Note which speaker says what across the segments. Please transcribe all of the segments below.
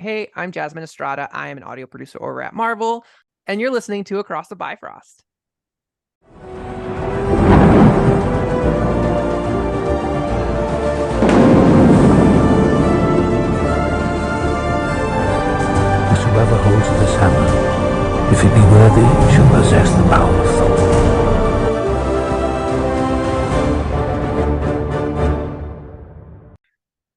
Speaker 1: Hey, I'm Jasmine Estrada. I am an audio producer over at Marvel, and you're listening to Across the Bifrost.
Speaker 2: Whoever holds this hammer, if he be worthy, shall possess the power of Thor.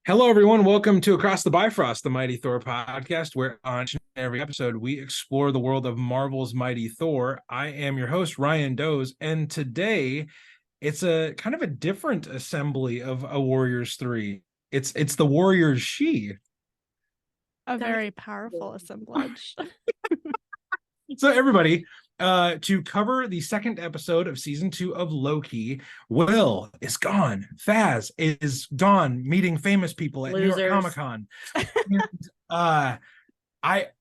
Speaker 3: Hello, everyone. Welcome to Across the Bifrost, the Mighty Thor podcast, where on every episode we explore the world of Marvel's Mighty Thor. I am your host, Ryan Doze, and today it's a kind of a different assembly of a Warriors 3. It's the Warriors She.
Speaker 4: A very powerful assemblage.
Speaker 3: So everybody, to cover the second episode of season 2 of Loki, Will is gone. Faz is gone meeting famous people at New York Comic-Con.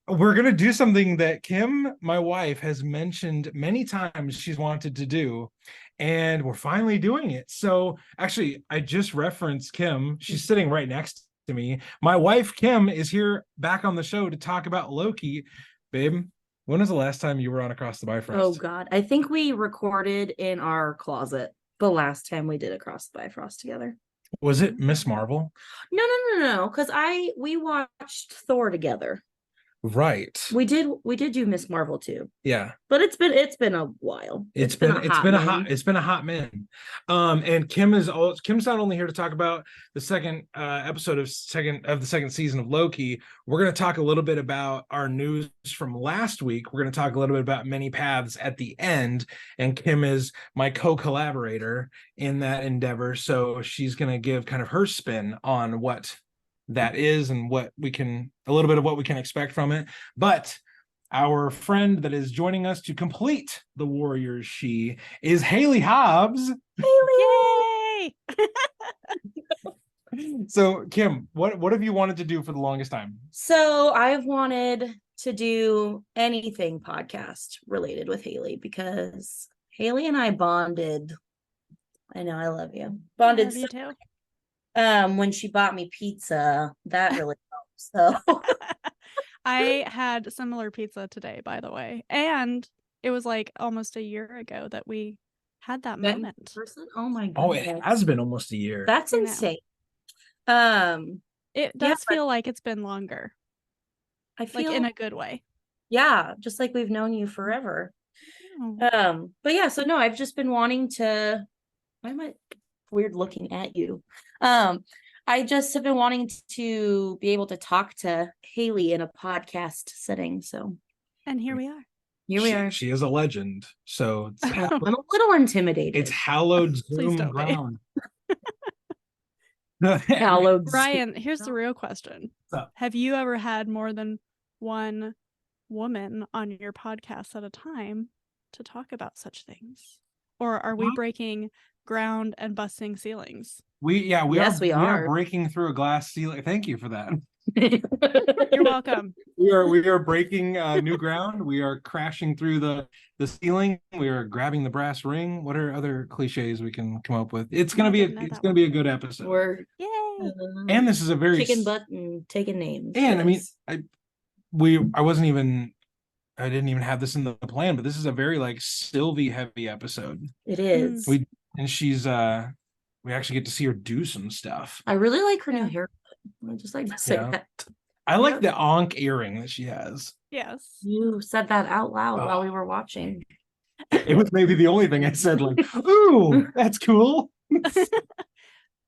Speaker 3: We're gonna do something that Kim, my wife, has mentioned many times she's wanted to do, and we're finally doing it. So actually, I just referenced Kim. She's sitting right next to me. My wife Kim is here back on the show to talk about Loki. Babe, when was the last time you were on Across the Bifrost?
Speaker 5: Oh God, I think we recorded in our closet the last time we did Across the Bifrost together.
Speaker 3: Was it Miss Marvel?
Speaker 5: No, because we watched Thor together.
Speaker 3: Right.
Speaker 5: We did do Miss Marvel too.
Speaker 3: Yeah.
Speaker 5: But it's been a while.
Speaker 3: It's been a hot minute. And Kim's not only here to talk about the second episode of the second season of Loki. We're going to talk a little bit about our news from last week. We're going to talk a little bit about Many Paths at the end, and Kim is my co-collaborator in that endeavor, so she's going to give kind of her spin on what that is and a little bit of what we can expect from it. But our friend that is joining us to complete the Warriors She is Hayley Hobbs.
Speaker 4: Yay!
Speaker 3: So Kim, what have you wanted to do for the longest time?
Speaker 5: So I've wanted to do anything podcast related with Hayley because Hayley and I bonded. I know, I love you. Bonded.
Speaker 4: I love you too.
Speaker 5: When she bought me pizza, that really helped. So
Speaker 4: I had similar pizza today, by the way, and it was like almost a year ago that we had that moment.
Speaker 5: Oh my god!
Speaker 3: Oh, it has been almost a year.
Speaker 5: That's insane.
Speaker 4: It does feel like it's been longer.
Speaker 5: I feel
Speaker 4: like in a good way.
Speaker 5: Yeah, just like we've known you forever.
Speaker 4: Oh.
Speaker 5: But yeah, so no, I've just been wanting to. Why am I weird looking at you? I just have been wanting to be able to talk to Hayley in a podcast setting. So,
Speaker 4: and here we are.
Speaker 5: We are.
Speaker 3: She is a legend. So
Speaker 5: I'm a little intimidated.
Speaker 3: It's hallowed Zoom ground.
Speaker 5: Hallowed.
Speaker 4: Ryan, here's the real question. Have you ever had more than one woman on your podcast at a time to talk about such things? Or are we breaking ground and busting ceilings?
Speaker 3: We are breaking through a glass ceiling. Thank you for that.
Speaker 4: You're welcome.
Speaker 3: We are breaking new ground. We are crashing through the ceiling. We are grabbing the brass ring. What are other cliches we can come up with? It's gonna be a good episode.
Speaker 4: Yay!
Speaker 3: And this is a very
Speaker 5: kicking butt and taking names.
Speaker 3: And yes. I didn't even have this in the plan, but this is a very like Sylvie heavy episode.
Speaker 5: It is.
Speaker 3: She's we actually get to see her do some stuff.
Speaker 5: I really like her new haircut. I just like to say that.
Speaker 3: I like the Ankh earring that she has.
Speaker 4: Yes.
Speaker 5: You said that out loud while we were watching.
Speaker 3: It was maybe the only thing I said, like, ooh, that's cool.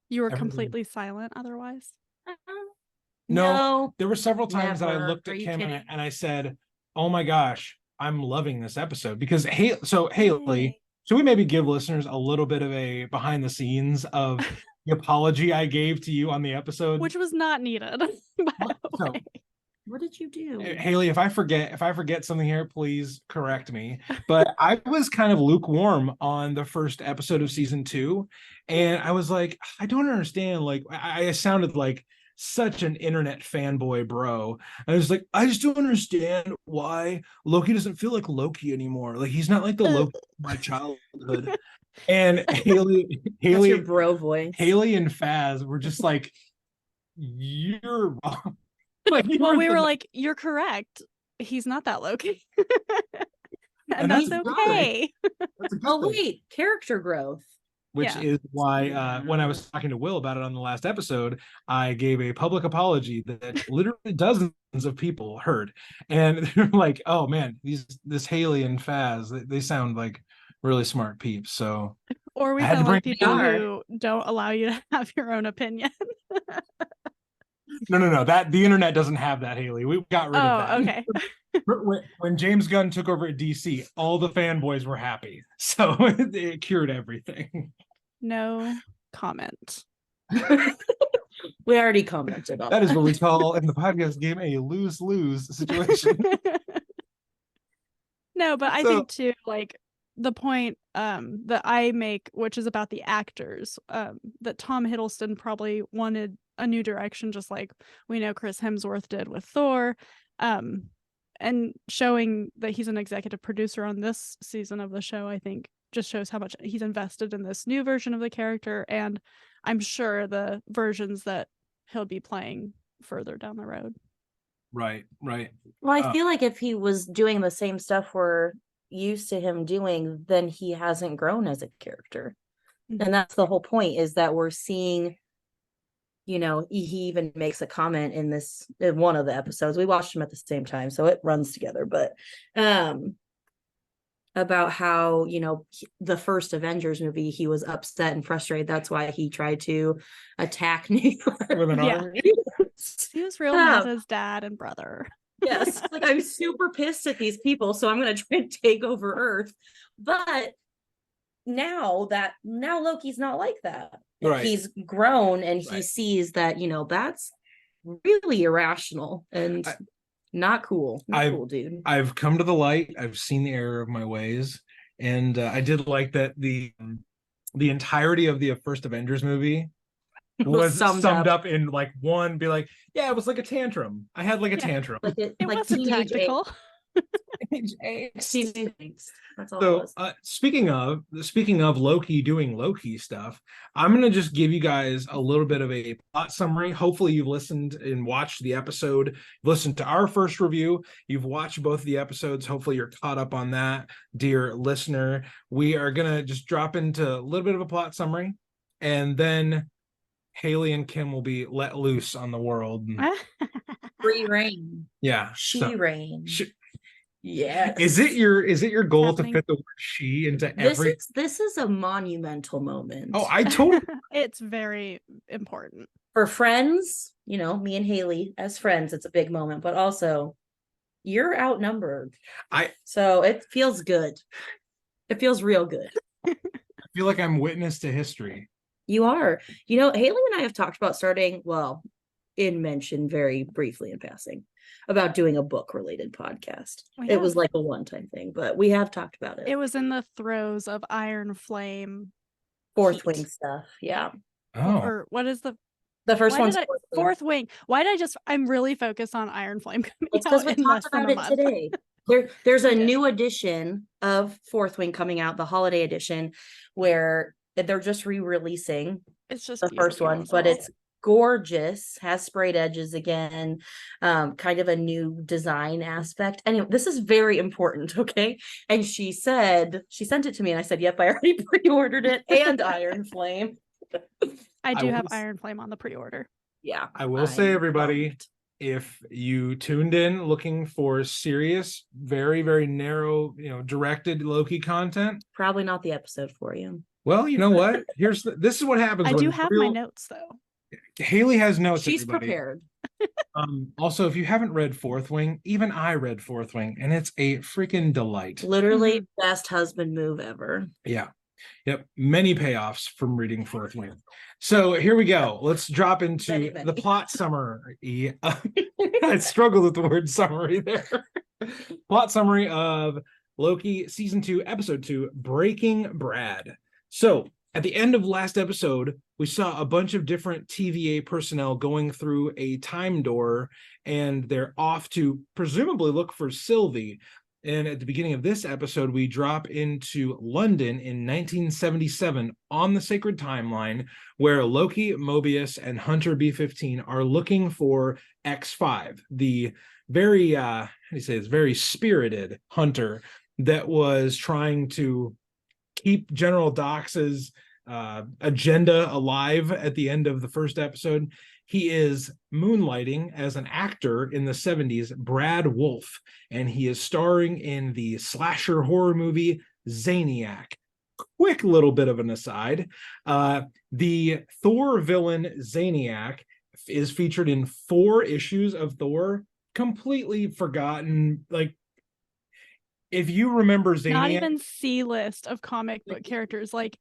Speaker 4: You were completely silent otherwise?
Speaker 3: No, there were several times that I looked at Kim and I said, oh my gosh, I'm loving this episode. Because Hayley, should we maybe give listeners a little bit of a behind the scenes of the apology I gave to you on the episode?
Speaker 4: Which was not needed, by the way.
Speaker 5: What did you do?
Speaker 3: Hayley, if I forget something here, please correct me. But I was kind of lukewarm on the first episode of season 2. And I was like, I don't understand. Like, I sounded like such an internet fanboy bro. I was like, I just don't understand why Loki doesn't feel like Loki anymore. Like, he's not like the Loki of my childhood. And Hayley,
Speaker 5: that's your bro voice.
Speaker 3: Hayley and Faz were just like, you're wrong. Like,
Speaker 4: Well, we were like, you're correct. He's not that Loki. And that's okay.
Speaker 3: That's a good
Speaker 5: Oh,
Speaker 3: thing.
Speaker 5: wait, character growth.
Speaker 3: Which
Speaker 4: Yeah.
Speaker 3: is why when I was talking to Will about it on the last episode, I gave a public apology that literally dozens of people heard. And they're like, oh man, this Hayley and Faz, they sound like really smart peeps. So
Speaker 4: Or we
Speaker 3: I had to
Speaker 4: sound like
Speaker 3: bring it
Speaker 4: people
Speaker 5: down.
Speaker 4: who don't allow you to have your own opinion.
Speaker 3: no, that the internet doesn't have that, Hayley. We got rid of that.
Speaker 4: Oh, okay.
Speaker 3: When James Gunn took over at DC, all the fanboys were happy. So it cured everything.
Speaker 4: No comment.
Speaker 5: We already commented on
Speaker 3: That is what we call in the podcast game a lose-lose situation.
Speaker 4: No, but I
Speaker 3: So-
Speaker 4: think too, like the point that I make, which is about the actors, that Tom Hiddleston probably wanted a new direction, just like we know Chris Hemsworth did with Thor. And showing that he's an executive producer on this season of the show, I think just shows how much he's invested in this new version of the character, and I'm sure the versions that he'll be playing further down the road.
Speaker 3: Right.
Speaker 5: Well, I feel like if he was doing the same stuff we're used to him doing, then he hasn't grown as a character.
Speaker 4: Mhm.
Speaker 5: And that's the whole point, is that we're seeing, he even makes a comment in one of the episodes. We watched them at the same time, so it runs together, but about how, the first Avengers movie, he was upset and frustrated. That's why he tried to attack New York.
Speaker 3: With an
Speaker 4: Yeah.
Speaker 3: army.
Speaker 4: He was real mad at his dad and brother.
Speaker 5: Yes, like I'm super pissed at these people, so I'm gonna try and take over Earth. But now Loki's not like that.
Speaker 3: Right.
Speaker 5: He's grown and he
Speaker 3: Right.
Speaker 5: sees that, that's really irrational and not cool. Not cool, dude.
Speaker 3: I've come to the light. I've seen the error of my ways, and I did like that the entirety of the first Avengers movie was summed up in like one. Be like, yeah, it was like a tantrum. I had like a tantrum.
Speaker 4: It wasn't tactical.
Speaker 5: That's all it
Speaker 3: So
Speaker 5: was.
Speaker 3: speaking of Loki doing Loki stuff, I'm gonna just give you guys a little bit of a plot summary. Hopefully you've listened and watched the episode, listened to our first review, you've watched both of the episodes. Hopefully you're caught up on that, dear listener. We are gonna just drop into a little bit of a plot summary, and then Hayley and Kim will be let loose on the world.
Speaker 5: Free reign.
Speaker 3: Yeah.
Speaker 5: Reign. Yes.
Speaker 3: Is it your goal
Speaker 4: happening.
Speaker 3: to fit the word she into every?
Speaker 5: This is a monumental moment.
Speaker 3: Oh, I told.
Speaker 4: It's very important.
Speaker 5: For friends, me and Hayley as friends, it's a big moment, but also you're outnumbered. So it feels good. It feels real good.
Speaker 3: I feel like I'm witness to history.
Speaker 5: You are. Hayley and I have talked about starting, in mention very briefly in passing, about doing a book related podcast. It was like a one-time thing, but we have talked about it.
Speaker 4: It was in the throes of Iron Flame.
Speaker 5: Fourth Wing stuff. Yeah.
Speaker 3: Oh.
Speaker 4: Or what is the
Speaker 5: first one's
Speaker 4: Fourth Wing. Why did I'm really focused on Iron Flame coming
Speaker 5: It's because we
Speaker 4: out in less
Speaker 5: talked
Speaker 4: than
Speaker 5: about
Speaker 4: a
Speaker 5: it
Speaker 4: month.
Speaker 5: today. There's a new edition of Fourth Wing coming out, the holiday edition, where they're just re-releasing
Speaker 4: It's just
Speaker 5: the first one,
Speaker 4: beautiful.
Speaker 5: but it's gorgeous, has sprayed edges again, kind of a new design aspect. Anyway, this is very important, okay? And she sent it to me, and I said, yep, I already pre-ordered it, and Iron Flame.
Speaker 4: I do have Iron Flame on the pre-order.
Speaker 5: Yeah.
Speaker 3: I will say, everybody, if you tuned in looking for serious, very, very narrow, directed Loki content,
Speaker 5: Probably not the episode for you.
Speaker 3: well, you know what? This is what happens.
Speaker 4: I
Speaker 3: when
Speaker 4: do have my notes though.
Speaker 3: Hayley has notes.
Speaker 5: She's
Speaker 3: everybody.
Speaker 5: prepared.
Speaker 3: Also, if you haven't read Fourth Wing, even I read Fourth Wing, and it's a freaking delight.
Speaker 5: Literally best husband move ever.
Speaker 3: Yeah. Yep. Many payoffs from reading Fourth Wing. So here we go. Let's drop into
Speaker 5: Many.
Speaker 3: the plot summary. I struggled with the word summary there. Plot summary of Loki Season 2, Episode 2, Breaking Brad. So at the end of last episode, we saw a bunch of different TVA personnel going through a time door, and they're off to presumably look for Sylvie. And at the beginning of this episode, we drop into London in 1977 on the Sacred Timeline, where Loki, Mobius, and Hunter B-15 are looking for X5, the very, how do you say this, very spirited Hunter that was trying to keep General Dox's agenda alive at the end of the first episode. He is moonlighting as an actor in the 70s, Brad Wolfe, and he is starring in the slasher horror movie Zaniac. Quick little bit of an aside. The Thor villain Zaniac is featured in 4 issues of Thor, completely forgotten. Like, if you remember Zaniac,
Speaker 4: not even C-list of comic book characters, like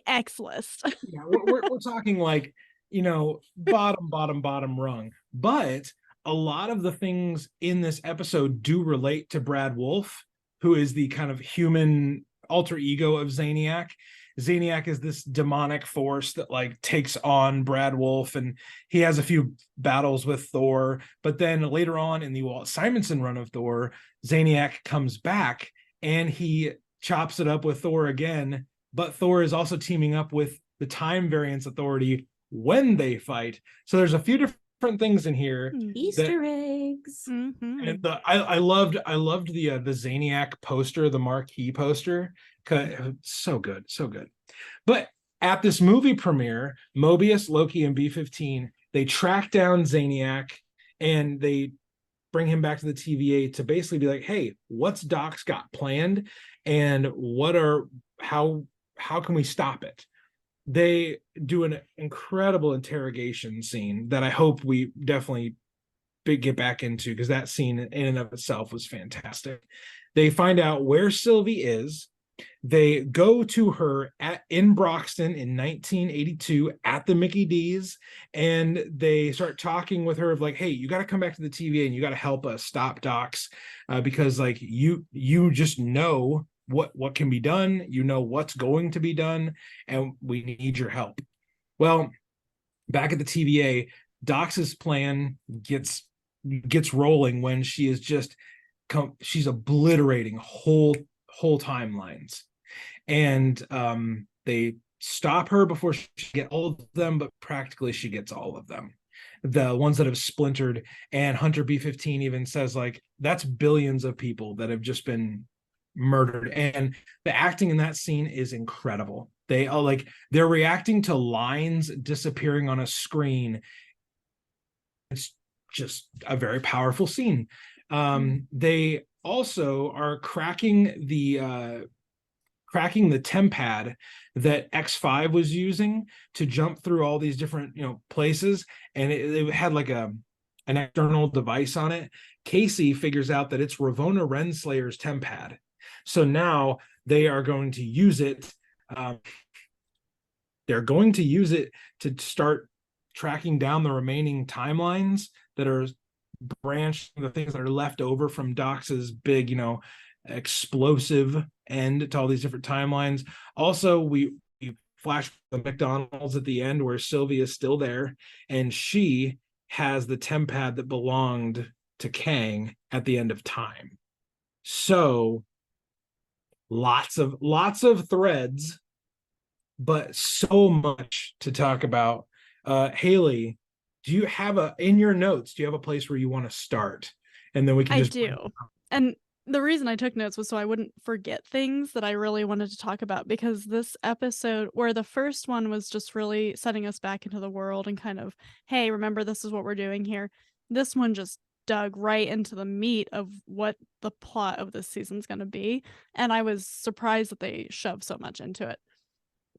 Speaker 4: X-list.
Speaker 3: Yeah, we're talking like, bottom rung. But a lot of the things in this episode do relate to Brad Wolfe, who is the kind of human alter ego of Zaniac. Zaniac is this demonic force that like takes on Brad Wolfe, and he has a few battles with Thor. But then later on in the Walt Simonson run of Thor, Zaniac comes back and he chops it up with Thor again. But Thor is also teaming up with the Time Variance Authority when they fight. So there's a few different things in here.
Speaker 5: Easter eggs.
Speaker 4: Mm-hmm.
Speaker 3: And I loved the Zaniac poster, the marquee poster. So good. But at this movie premiere, Mobius, Loki, and B-15, they track down Zaniac and they bring him back to the TVA to basically be like, hey, what's Doc's got planned, and how can we stop it? They do an incredible interrogation scene that I hope we definitely get back into, because that scene in and of itself was fantastic. They find out where Sylvie is. They go to her in Broxton in 1982 at the Mickey D's, and they start talking with her of like, hey, you got to come back to the TVA and you got to help us stop Docs, because like you just know what can be done, what's going to be done, and we need your help. Well, back at the TVA, Dox's plan gets rolling when she is just she's obliterating whole timelines, and they stop her before she gets all of them, but practically she gets all of them, the ones that have splintered. And Hunter B-15 even says like, that's billions of people that have just been murdered. And the acting in that scene is incredible. They are like, they're reacting to lines disappearing on a screen. It's just a very powerful scene. They also are cracking the TemPad that X5 was using to jump through all these different places, and it had like an external device on it. Casey figures out that it's Ravonna Renslayer's TemPad, so now they are going to use it. They're going to use it to start tracking down the remaining timelines that are branched, the things that are left over from Dox's big, explosive end to all these different timelines. Also, we flash the McDonald's at the end where Sylvia is still there, and she has the TemPad that belonged to Kang at the end of time. So lots of threads, but so much to talk about. Hayley, do you have in your notes, do you have a place where you want to start? And then we can just...
Speaker 4: I do. And the reason I took notes was so I wouldn't forget things that I really wanted to talk about, because this episode, where the first one was just really setting us back into the world and kind of, hey, remember, this is what we're doing here. This one just dug right into the meat of what the plot of this season's going to be. And I was surprised that they shoved so much into it.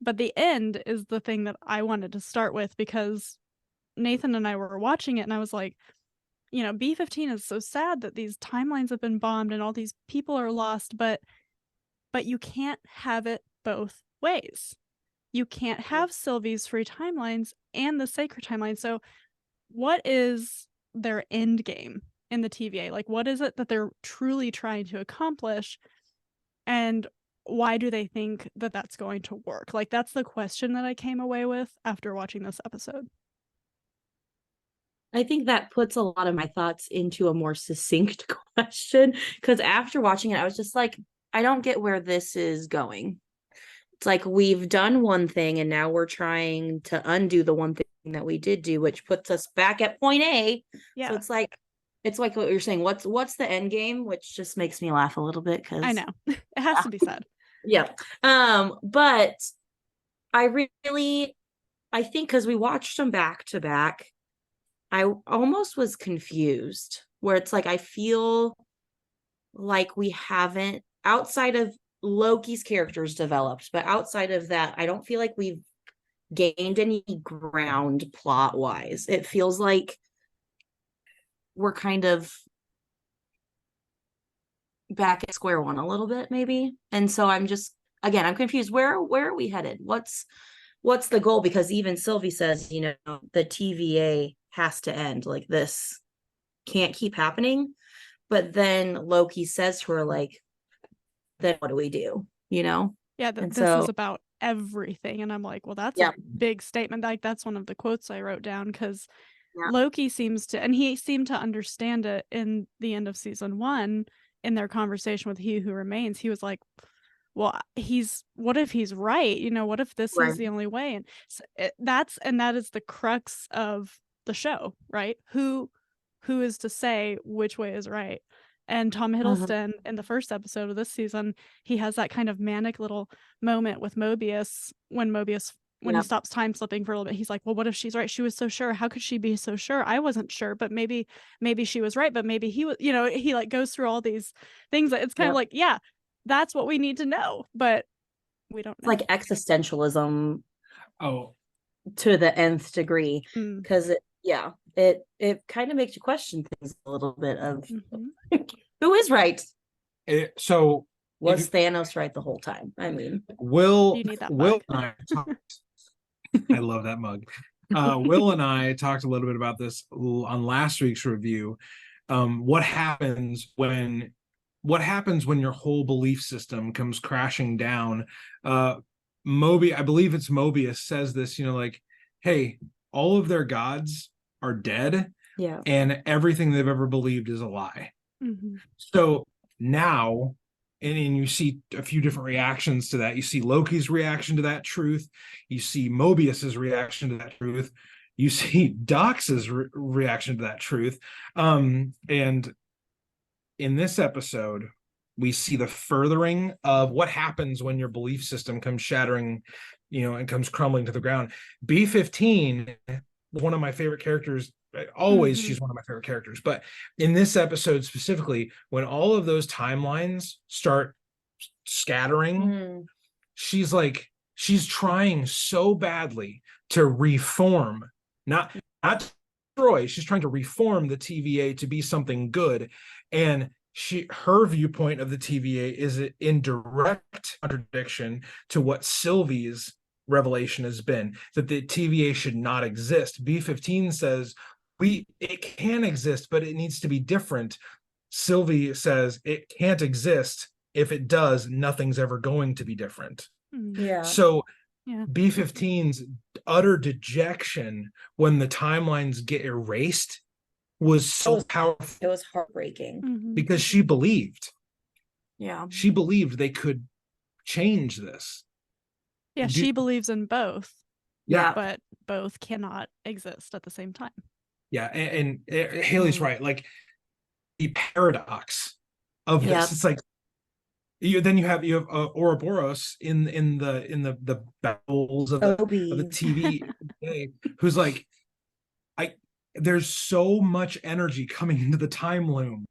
Speaker 4: But the end is the thing that I wanted to start with, because Nathan and I were watching it and I was like, B-15 is so sad that these timelines have been bombed and all these people are lost, but you can't have it both ways. You can't have Sylvie's free timelines and the sacred timeline. So what is their end game in the TVA? Like, what is it that they're truly trying to accomplish? And why do they think that that's going to work? Like, that's the question that I came away with after watching this episode.
Speaker 5: I think that puts a lot of my thoughts into a more succinct question, because after watching it, I was just like, I don't get where this is going. It's like we've done one thing and now we're trying to undo the one thing that we did do, which puts us back at point A.
Speaker 4: Yeah.
Speaker 5: So it's like what you're saying. What's the end game? Which just makes me laugh a little bit because
Speaker 4: I know. It has to be said.
Speaker 5: Yeah. But I think because we watched them back to back, I almost was confused where it's like I feel like we haven't, outside of Loki's characters developed, but outside of that, I don't feel like we've gained any ground plot wise. It feels like we're kind of back at square one a little bit, maybe. And so I'm confused. Where are we headed? What's the goal? Because even Sylvie says, the TVA has to end. Like, this can't keep happening. But then Loki says to her, like, then what do we do?
Speaker 4: Yeah,
Speaker 5: And
Speaker 4: this
Speaker 5: so
Speaker 4: is about everything. And I'm like, well, that's
Speaker 5: Yeah.
Speaker 4: a big statement. Like, that's one of the quotes I wrote down, because
Speaker 5: Yeah.
Speaker 4: Loki seems to, and he seemed to understand it in the end of season 1 in their conversation with He Who Remains. He was like, well, what if he's right? What if this
Speaker 5: Right.
Speaker 4: is the only way? And so that is the crux of the show, right? Who is to say which way is right? And Tom Hiddleston in the first episode of this season, he has that kind of manic little moment with Mobius when he
Speaker 5: Yep.
Speaker 4: stops time slipping for a little bit. He's like, well, what if she's right? She was so sure. How could she be so sure? I wasn't sure, but maybe she was right, but maybe he was, he like goes through all these things that it's kind of like, yeah, that's what we need to know, but we don't
Speaker 5: It's
Speaker 4: know.
Speaker 5: like existentialism
Speaker 3: Oh,
Speaker 5: to the nth degree,
Speaker 4: Mm.
Speaker 5: because it kind of makes you question things a little bit of
Speaker 4: Mhm.
Speaker 5: who is right.
Speaker 3: so
Speaker 5: Was Thanos right the whole time? I mean,
Speaker 3: Will
Speaker 4: You need that
Speaker 3: Will
Speaker 4: mug.
Speaker 3: and I talked. I love that mug. Will and I talked a little bit about this on last week's review. What happens when your whole belief system comes crashing down? I believe it's Mobius says this, like, hey, all of their gods are dead
Speaker 5: yeah.
Speaker 3: and everything they've ever believed is a lie.
Speaker 4: Mhm.
Speaker 3: So now, and you see a few different reactions to that. You see Loki's reaction to that truth. You see Mobius's reaction to that truth. You see Dox's reaction to that truth. And in this episode, we see the furthering of what happens when your belief system comes shattering, and comes crumbling to the ground. B-15, one of my favorite characters. Always, she's one of my favorite characters. But in this episode specifically, when all of those timelines start scattering, she's trying so badly to reform, not destroy. She's trying to reform the TVA to be something good, and her viewpoint of the TVA is in direct contradiction to what Sylvie's revelation has been, that the TVA should not exist. B-15 says it can exist, but it needs to be different. Sylvie says it can't exist. If it does, nothing's ever going to be different.
Speaker 5: Yeah.
Speaker 3: So
Speaker 4: Yeah.
Speaker 3: B-15's utter dejection when the timelines get erased was so powerful.
Speaker 5: It was heartbreaking.
Speaker 3: Because she believed.
Speaker 5: Yeah.
Speaker 3: She believed they could change this.
Speaker 4: Yeah, she believes in both.
Speaker 3: Yeah.
Speaker 4: But both cannot exist at the same time.
Speaker 3: Yeah, and Hayley's right. Like, the paradox of this, it's like you have Ouroboros in the bowels of the TV, who's like, there's so much energy coming into the time loom.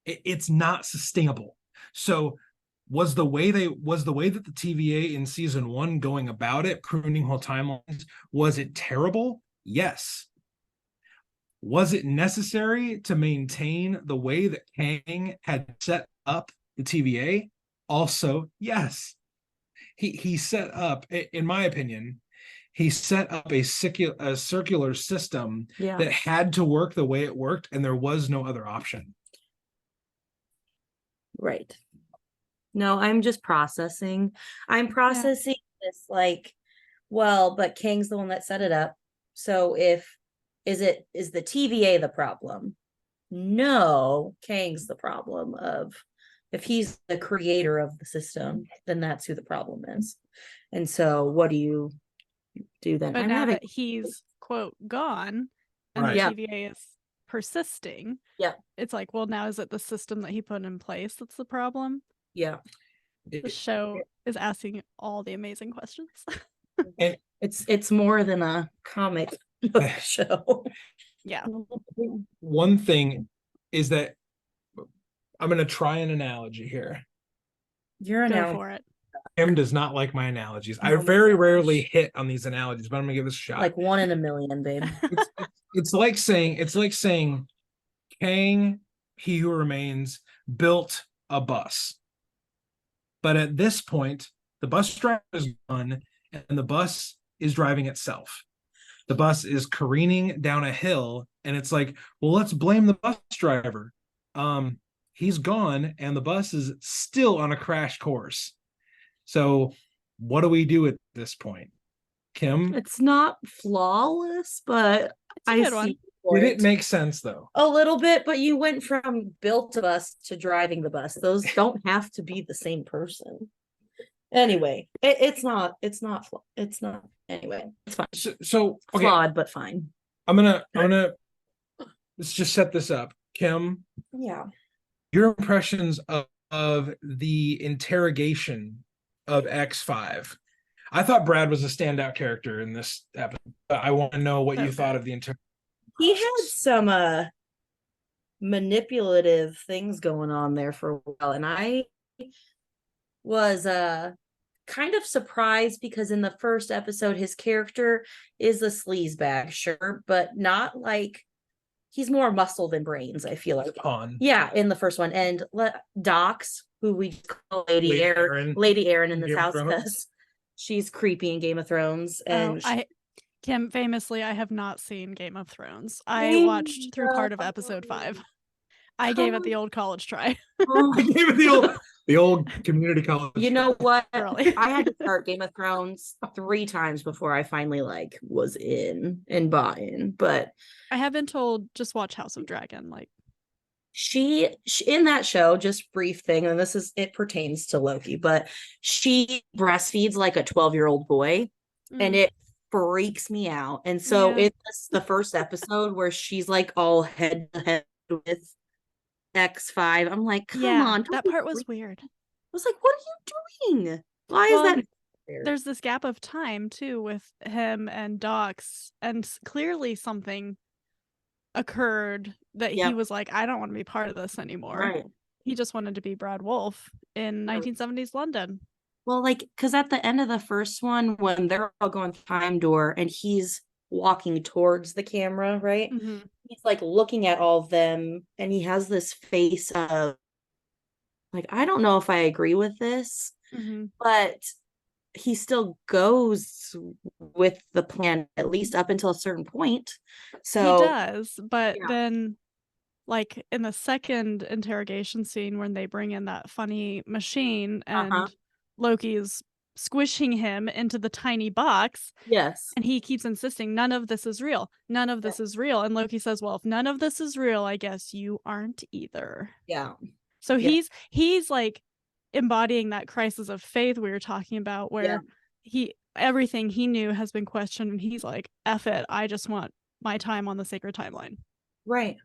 Speaker 3: It's not sustainable. So was the way that the TVA in season 1 going about it, pruning whole timelines, was it terrible? Yes. Was it necessary to maintain the way that Kang had set up the TVA? Also, yes. He set up, in my opinion, he set up a circular system that had to work the way it worked, and there was no other option.
Speaker 5: Right. No, I'm just processing. I'm processing this like, well, but Kang's the one that set it up. So if is the TVA the problem? No, Kang's the problem. Of if he's the creator of the system, then that's who the problem is. And so what do you do then?
Speaker 4: But now that he's quote gone and
Speaker 3: Right.
Speaker 4: the
Speaker 5: Yeah.
Speaker 4: TVA is persisting,
Speaker 5: Yeah.
Speaker 4: it's like, well, now is it the system that he put in place that's the problem?
Speaker 5: Yeah.
Speaker 4: The show is asking all the amazing questions.
Speaker 3: And
Speaker 5: It's more than a comic book show.
Speaker 4: Yeah.
Speaker 3: one thing is that I'm going to try an analogy here.
Speaker 5: You're
Speaker 4: Go
Speaker 5: now
Speaker 4: for it.
Speaker 3: Kim does not like my analogies. I
Speaker 5: Oh my
Speaker 3: very
Speaker 5: gosh.
Speaker 3: rarely hit on these analogies, but I'm gonna give this a shot.
Speaker 5: like 1 in a million, babe.
Speaker 3: It's like saying Kang, He Who Remains, built a bus. But at this point, the bus driver is gone and the bus is driving itself. The bus is careening down a hill, and it's like, well, let's blame the bus driver. He's gone and the bus is still on a crash course. So what do we do at this point? Kim?
Speaker 5: It's not flawless, but
Speaker 4: It's a
Speaker 5: I
Speaker 4: good
Speaker 5: see
Speaker 4: one.
Speaker 5: for
Speaker 3: Did it make sense though?
Speaker 5: a little bit, but you went from built a bus to driving the bus. Those don't have to be the same person. Anyway, it's not anyway, it's fine.
Speaker 3: So okay,
Speaker 5: Flawed, but fine.
Speaker 3: I'm gonna let's just set this up. Kim,
Speaker 5: Yeah.
Speaker 3: your impressions of the interrogation of X5. I thought Brad was a standout character in this episode. I want to know what you thought of the interrogation.
Speaker 5: He had some manipulative things going on there for a while, and I was kind of surprised because in the first episode his character is a sleazebag, sure, but not like he's more muscle than brains, I feel like. Yeah, in the first one. And Docs, who we call Lady Aaron in this house because she's creepy in Game of Thrones. And
Speaker 4: Kim, famously, I have not seen Game of Thrones. I watched through part of episode 5. I gave it the old college try.
Speaker 3: I gave it the old community college.
Speaker 5: You know what?
Speaker 4: Really?
Speaker 5: I had to start Game of Thrones 3 times before I finally was in and bought in. But
Speaker 4: I have been told just watch House of Dragon. Like
Speaker 5: she in that show, just brief thing, and it pertains to Loki, but she breastfeeds like a 12-year-old boy, and it freaks me out. And so it's the first episode where she's like all head to head with X5. I'm like, come on.
Speaker 4: That part was weird.
Speaker 5: I was like, what are you doing? Why is that?
Speaker 4: There's this gap of time too with him and Docs, and clearly something occurred that he was like, I don't want to be part of this anymore.
Speaker 5: Right.
Speaker 4: He just wanted to be Brad Wolfe in 1970s London.
Speaker 5: Well, because at the end of the first one, when they're all going time door and he's walking towards the camera, right?
Speaker 4: Mm-hmm.
Speaker 5: He's like looking at all of them, and he has this face of like, I don't know if I agree with this, but he still goes with the plan, at least up until a certain point. So
Speaker 4: he does, but then like in the second interrogation scene when they bring in that funny machine and Loki is squishing him into the tiny box.
Speaker 5: Yes.
Speaker 4: And he keeps insisting, none of this is real. None of this is real. And Loki says, well, if none of this is real, I guess you aren't either.
Speaker 5: Yeah.
Speaker 4: So he's like embodying that crisis of faith we were talking about, where everything he knew has been questioned, and he's like, F it, I just want my time on the sacred timeline.
Speaker 5: Right.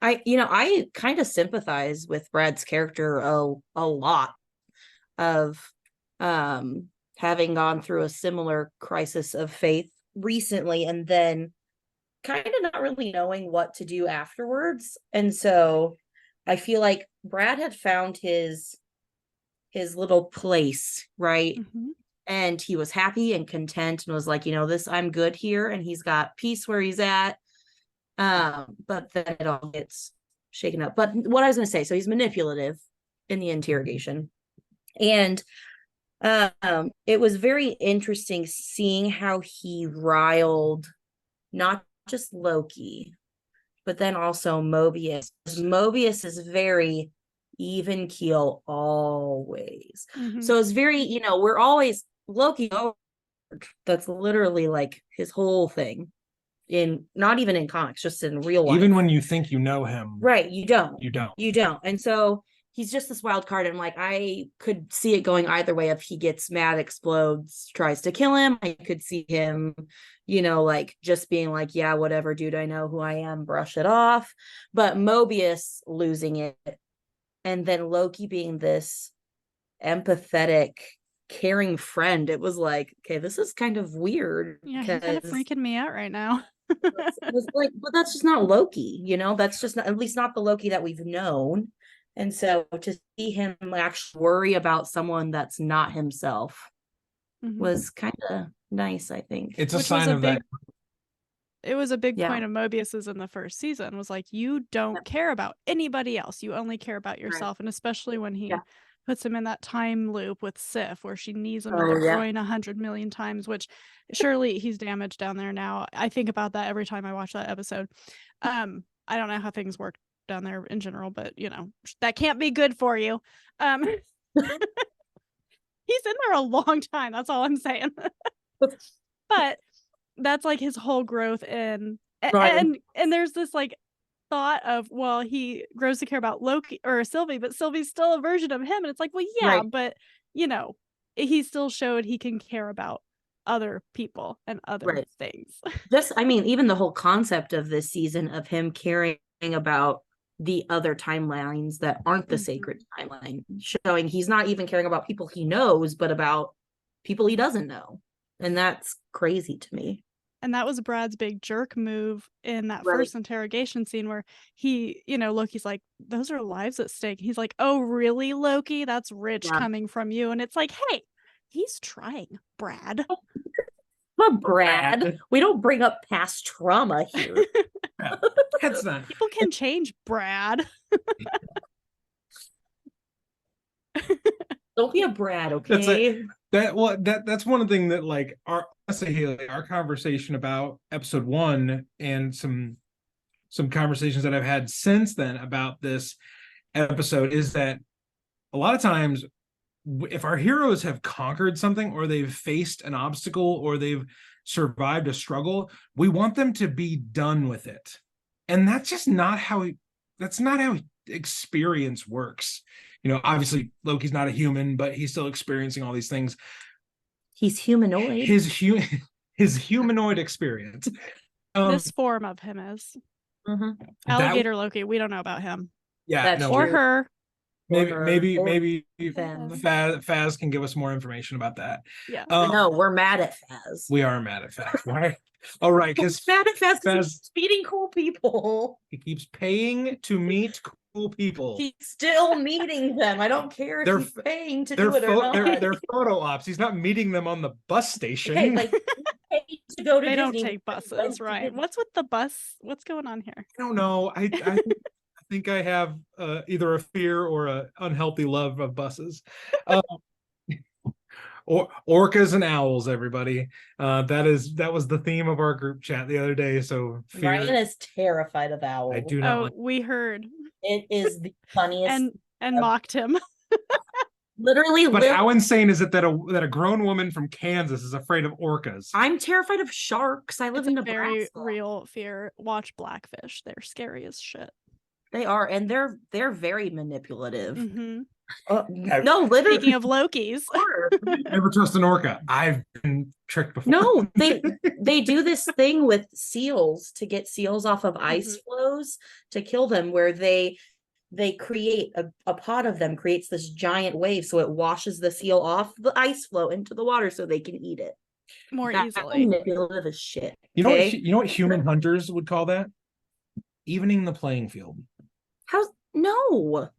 Speaker 5: I kind of sympathize with Brad's character a lot of having gone through a similar crisis of faith recently, and then kind of not really knowing what to do afterwards. And so I feel like Brad had found his little place, right? And he was happy and content and was like, I'm good here, and he's got peace where he's at. But then it all gets shaken up. But what I was going to say, so he's manipulative in the interrogation, and it was very interesting seeing how he riled not just Loki, but then also Mobius. Mobius is very even keel always. So it's very, we're always Loki. That's literally like his whole thing not even in comics, just in real life.
Speaker 3: Even when you think you know him,
Speaker 5: right, you don't.
Speaker 3: You don't.
Speaker 5: You don't. And so he's just this wild card. And like, I could see it going either way. If he gets mad, explodes, tries to kill him, I could see him, like just being like, yeah, whatever, dude, I know who I am, brush it off. But Mobius losing it, and then Loki being this empathetic, caring friend, it was like, okay, this is kind of weird.
Speaker 4: Yeah, he's kind of freaking me out right now.
Speaker 5: It was like, but that's just not Loki, that's just not, at least not the Loki that we've known. And so to see him actually worry about someone that's not himself was kind of nice, I think.
Speaker 3: It's a sign of that.
Speaker 4: It was a big point of Mobius's in the first season, was like, you don't care about anybody else. You only care about yourself. Right. And especially when he puts him in that time loop with Sif, where she needs him to join 100 million times, which surely he's damaged down there now. I think about that every time I watch that episode. I don't know how things work down there in general, but that can't be good for you. He's in there a long time. That's all I'm saying. But that's like his whole growth and there's this like thought of, well, he grows to care about Loki or Sylvie, but Sylvie's still a version of him, and it's like, well, yeah, but he still showed he can care about other people and other things.
Speaker 5: Even the whole concept of this season of him caring about the other timelines that aren't the sacred timeline, showing he's not even caring about people he knows, but about people he doesn't know. And that's crazy to me.
Speaker 4: And that was Brad's big jerk move in that first interrogation scene where he, Loki's like, those are lives at stake. He's like, oh, really, Loki? That's rich coming from you. And it's like, hey, he's trying, Brad.
Speaker 5: But Brad, we don't bring up past trauma here.
Speaker 3: That's not.
Speaker 4: People can change, Brad.
Speaker 5: Don't be a Brad, okay?
Speaker 3: That's one thing that like our conversation about episode 1 and some conversations that I've had since then about this episode is that a lot of times if our heroes have conquered something or they've faced an obstacle or they've survived a struggle, we want them to be done with it. And that's just not how experience works. Obviously Loki's not a human, but he's still experiencing all these things.
Speaker 5: He's humanoid.
Speaker 3: His humanoid experience.
Speaker 4: This form of him is Alligator Loki. We don't know about him.
Speaker 3: Yeah,
Speaker 4: or her.
Speaker 3: Maybe Faz can give us more information about that.
Speaker 5: Yeah. No, we're mad at Faz.
Speaker 3: We are mad at Faz. Why? All right, because
Speaker 5: mad at Faz because he's meeting cool people.
Speaker 3: He keeps paying to meet cool people.
Speaker 5: He's still meeting them. I don't care if he's paying to do it or not.
Speaker 3: They're photo ops. He's not meeting them on the bus station.
Speaker 5: Okay, like to go to
Speaker 4: they
Speaker 5: Disney.
Speaker 4: Don't take buses, right? What's with the bus? What's going on here?
Speaker 3: I don't know. I think I have either a fear or an unhealthy love of buses. Or orcas and owls, everybody. That was the theme of our group chat the other day. So
Speaker 5: Ryan is terrified of owls.
Speaker 3: I do not.
Speaker 4: Oh, we heard.
Speaker 5: It is the funniest
Speaker 4: and mocked him.
Speaker 5: Literally.
Speaker 3: But how insane is it that a grown woman from Kansas is afraid of orcas?
Speaker 5: I'm terrified of sharks. I live in a
Speaker 4: very real fear. Watch Blackfish. They're scary as shit.
Speaker 5: They are, and they're very manipulative.
Speaker 3: No,
Speaker 5: literally.
Speaker 4: Speaking of Lokis,
Speaker 3: never trust an orca. I've been tricked before.
Speaker 5: No, they do this thing with seals to get seals off of ice flows to kill them, where they create a pod of them creates this giant wave, so it washes the seal off the ice flow into the water, so they can eat it
Speaker 4: more easily.
Speaker 5: Manipulative as shit.
Speaker 3: You know what human hunters would call that? Evening the playing field.
Speaker 5: No.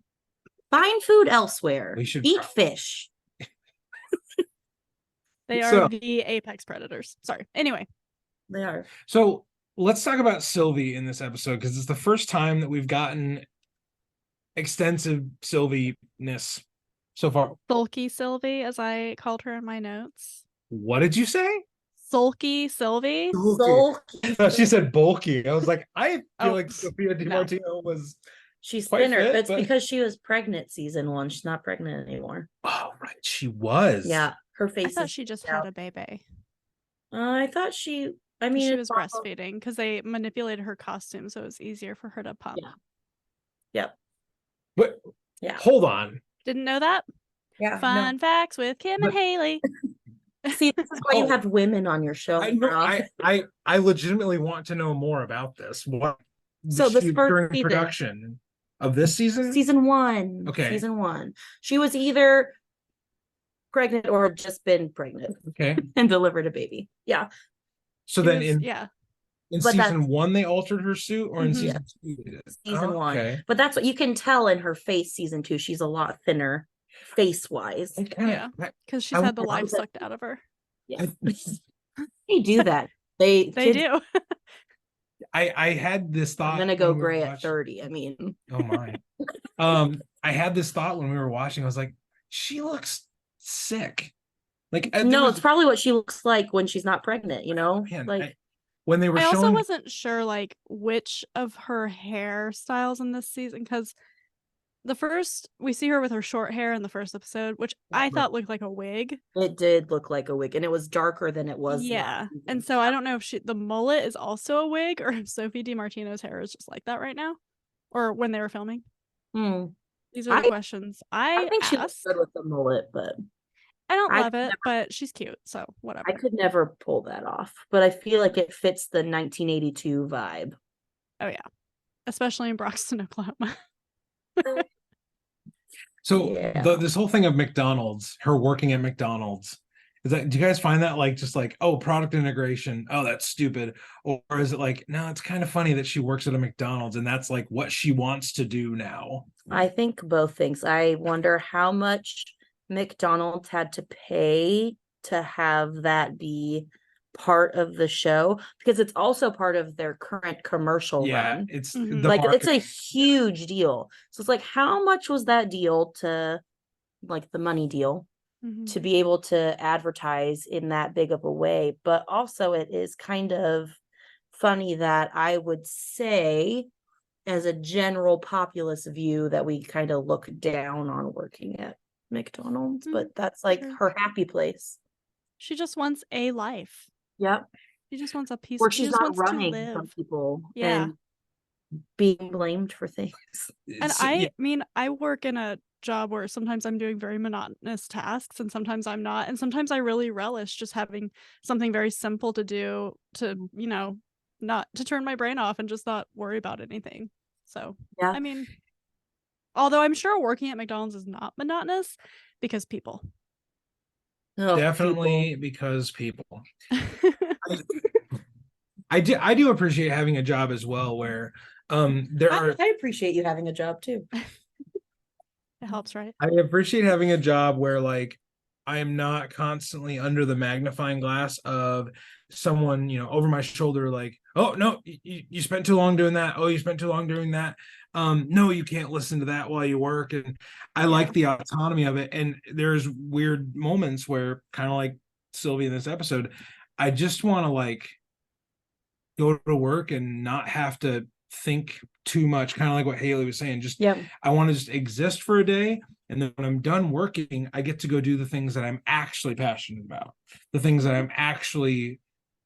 Speaker 5: Find food elsewhere.
Speaker 3: We should
Speaker 5: eat fish.
Speaker 4: They are the apex predators. Sorry. Anyway.
Speaker 5: They are.
Speaker 3: So let's talk about Sylvie in this episode, because it's the first time that we've gotten extensive Sylvie-ness so far.
Speaker 4: Sulky Sylvie, as I called her in my notes.
Speaker 3: What did you say?
Speaker 4: Sulky Sylvie.
Speaker 5: Sulky.
Speaker 3: She said bulky. I was like, I feel like Sophia DiMartino was.
Speaker 5: She's thinner. That's because she was pregnant season 1. She's not pregnant anymore.
Speaker 3: Oh, right. She was.
Speaker 5: Yeah. Her face.
Speaker 4: I thought she just had a baby.
Speaker 5: I thought she I mean,
Speaker 4: she
Speaker 5: it's
Speaker 4: was
Speaker 5: also-
Speaker 4: breastfeeding because they manipulated her costume, so it was easier for her to pump.
Speaker 5: Yeah. Yep.
Speaker 3: But
Speaker 5: Yeah.
Speaker 3: hold on.
Speaker 4: Didn't know that?
Speaker 5: Yeah.
Speaker 4: Fun facts with Kim and
Speaker 3: But-
Speaker 4: Hayley.
Speaker 5: See, this is why you have women on your show.
Speaker 3: I know.
Speaker 5: Rob.
Speaker 3: I legitimately want to know more about this. What?
Speaker 5: So this
Speaker 3: she-
Speaker 5: first
Speaker 3: during
Speaker 5: season-
Speaker 3: production of this season.
Speaker 5: Season 1.
Speaker 3: Okay.
Speaker 5: Season 1. She was either pregnant or had just been pregnant
Speaker 3: Okay.
Speaker 5: and delivered a baby. Yeah.
Speaker 3: So
Speaker 4: She
Speaker 3: then
Speaker 4: was-
Speaker 3: in
Speaker 4: yeah.
Speaker 3: season
Speaker 5: that's-
Speaker 3: 1 they altered her suit, or in
Speaker 4: Mhm.
Speaker 3: season 2 they did?
Speaker 5: Season 1.
Speaker 3: Okay.
Speaker 5: But that's what you can tell in her face. Season 2, she's a lot thinner face wise.
Speaker 3: I kinda-
Speaker 4: Yeah.
Speaker 3: I-
Speaker 4: Because she's
Speaker 3: I
Speaker 4: had the
Speaker 3: wonder-
Speaker 4: life sucked out of her.
Speaker 5: Yeah. They do that. They
Speaker 4: They
Speaker 5: kids
Speaker 4: do.
Speaker 3: I had this
Speaker 5: are
Speaker 3: thought.
Speaker 5: gonna go
Speaker 3: when we were
Speaker 5: gray at
Speaker 3: watching-
Speaker 5: 30. I mean,
Speaker 3: Oh my. I had this thought when we were watching. I was like, she looks sick. Like there
Speaker 5: no,
Speaker 3: was-
Speaker 5: it's probably what she looks like when she's not pregnant, you know?
Speaker 3: man,
Speaker 5: Like
Speaker 3: when they were
Speaker 4: I also
Speaker 3: showing
Speaker 4: wasn't sure like which of her hairstyles in this season, because the first we see her with her short hair in the first episode, which I
Speaker 3: Right.
Speaker 4: thought looked like a wig.
Speaker 5: it did look like a wig, and it was darker than it was.
Speaker 4: Yeah.
Speaker 5: last season.
Speaker 4: And so I don't know if the mullet is also a wig or if Sophie DiMartino's hair is just like that right now. Or when they were filming.
Speaker 5: Hmm.
Speaker 4: These are the
Speaker 5: I-
Speaker 4: questions
Speaker 5: I think she looks
Speaker 4: asked.
Speaker 5: good with the mullet, but
Speaker 4: I don't
Speaker 5: I
Speaker 4: love
Speaker 5: could
Speaker 4: it,
Speaker 5: never-
Speaker 4: but she's cute, so whatever.
Speaker 5: I could never pull that off. But I feel like it fits the 1982 vibe.
Speaker 4: Oh yeah. Especially in Broxton, Oklahoma.
Speaker 3: so
Speaker 5: Yeah.
Speaker 3: this whole thing of McDonald's, her working at McDonald's, is that, do you guys find that like just like, oh, product integration, oh, that's stupid, or is it like, no, it's kind of funny that she works at a McDonald's and that's like what she wants to do now?
Speaker 5: I think both things. I wonder how much McDonald's had to pay to have that be part of the show, because it's also part of their current commercial
Speaker 3: Yeah,
Speaker 5: run.
Speaker 3: it's
Speaker 4: Mhm.
Speaker 3: the
Speaker 5: Like it's a
Speaker 3: marketing.
Speaker 5: huge deal. So it's like, how much was that deal to, like, the money deal
Speaker 4: Mhm.
Speaker 5: to be able to advertise in that big of a way? But also it is kind of funny that I would say, as a general populace view, that we kind of look down on working at McDonald's,
Speaker 4: Mm,
Speaker 5: but that's like
Speaker 4: sure.
Speaker 5: her happy place.
Speaker 4: She just wants a life.
Speaker 5: Yep.
Speaker 4: She just wants a piece.
Speaker 5: Or
Speaker 4: She
Speaker 5: she's
Speaker 4: just
Speaker 5: not
Speaker 4: wants to
Speaker 5: running
Speaker 4: live.
Speaker 5: from people
Speaker 4: Yeah.
Speaker 5: and being blamed for things.
Speaker 4: And
Speaker 3: So,
Speaker 4: I
Speaker 3: yeah,
Speaker 4: mean, I work in a job where sometimes I'm doing very monotonous tasks and sometimes I'm not. And sometimes I really relish just having something very simple to do to, not to turn my brain off and just not worry about anything. So,
Speaker 5: Yeah.
Speaker 4: I mean, although I'm sure working at McDonald's is not monotonous because people.
Speaker 5: Oh,
Speaker 3: definitely because people. I do appreciate having a job as well where there
Speaker 5: people.
Speaker 3: are
Speaker 5: I appreciate you having a job too.
Speaker 4: It helps, right?
Speaker 3: I appreciate having a job where like I am not constantly under the magnifying glass of someone, over my shoulder, like, oh no, you spent too long doing that. Oh, you spent too long doing that. No, you can't listen to that while you work. And I like the autonomy of it. And there's weird moments where, kind of like Sylvie in this episode, I just want to like go to work and not have to think too much, kind of like what Hayley was saying. Just
Speaker 5: Yep.
Speaker 3: I want to just exist for a day, and then when I'm done working, I get to go do the things that I'm actually passionate about, the things that I'm actually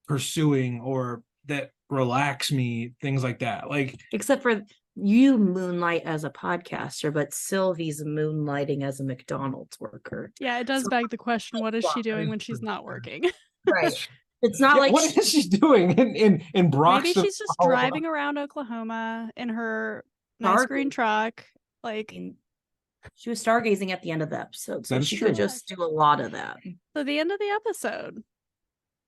Speaker 3: pursuing or that relax me, things like that. Like,
Speaker 5: Except for you moonlight as a podcaster, but Sylvie's moonlighting as a McDonald's worker.
Speaker 4: Yeah, it does
Speaker 5: So-
Speaker 4: beg the question, what is she doing when she's not working?
Speaker 5: Right. It's not
Speaker 3: yeah,
Speaker 5: like
Speaker 3: what is she doing in Broxton?
Speaker 4: Maybe she's just
Speaker 3: Oklahoma?
Speaker 4: driving around Oklahoma in her nice green
Speaker 5: Stargazing.
Speaker 4: truck. Like,
Speaker 5: she was stargazing at the end of the episode, so
Speaker 3: That is
Speaker 5: she
Speaker 3: true.
Speaker 5: could just do a lot of that.
Speaker 4: so the end of the episode,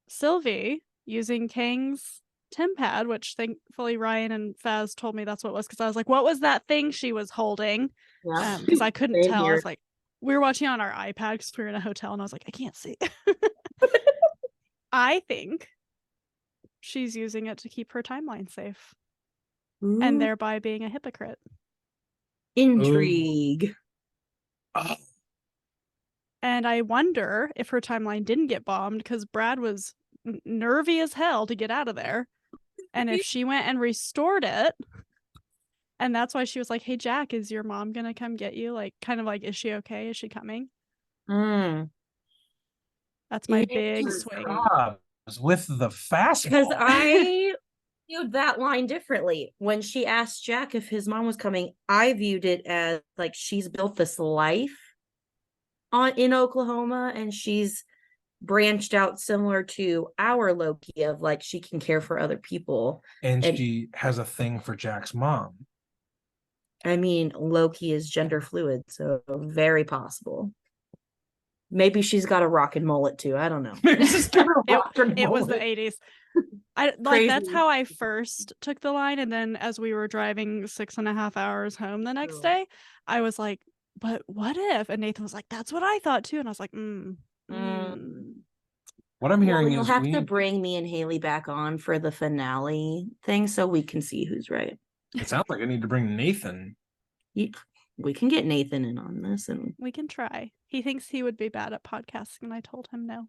Speaker 4: Sylvie using Kang's TemPad, which thankfully Ryan and Faz told me that's what it was, because I was like, what was that thing she was holding?
Speaker 5: Yeah.
Speaker 4: Because I couldn't
Speaker 5: Same
Speaker 4: tell. I
Speaker 5: here.
Speaker 4: was like, we were watching on our iPad because we were in a hotel, and I was like, I can't see. I think she's using it to keep her timeline safe and
Speaker 5: Ooh,
Speaker 4: thereby being a hypocrite.
Speaker 5: intrigue.
Speaker 3: Oh,
Speaker 4: And I wonder if her timeline didn't get bombed because Brad was nervy as hell to get out of there. And if she went and restored it, and that's why she was like, hey, Jack, is your mom going to come get you? Like, kind of like, is she okay? Is she coming?
Speaker 5: Mm.
Speaker 4: That's my big
Speaker 5: Interesting.
Speaker 4: swing.
Speaker 3: God. with the fastball.
Speaker 5: Because I viewed that line differently. When she asked Jack if his mom was coming, I viewed it as like she's built this life in Oklahoma, and she's branched out similar to our Loki of like she can care for other people.
Speaker 3: And she has a thing for Jack's mom.
Speaker 5: I mean, Loki is gender fluid, so very possible. Maybe she's got a rockin' mullet too. I don't know.
Speaker 4: It was the 80s. That's how I first took the line, and then as we were driving 6.5 hours home the next day, I was like, but what if? And Nathan was like, that's what I thought too. And I was like,
Speaker 3: What I'm hearing
Speaker 5: you'll
Speaker 3: is
Speaker 5: have to bring me and Hayley back on for the finale thing so we can see who's right.
Speaker 3: It sounds like I need to bring Nathan.
Speaker 5: We can get Nathan in on this, and
Speaker 4: we can try. He thinks he would be bad at podcasting, and I told him no,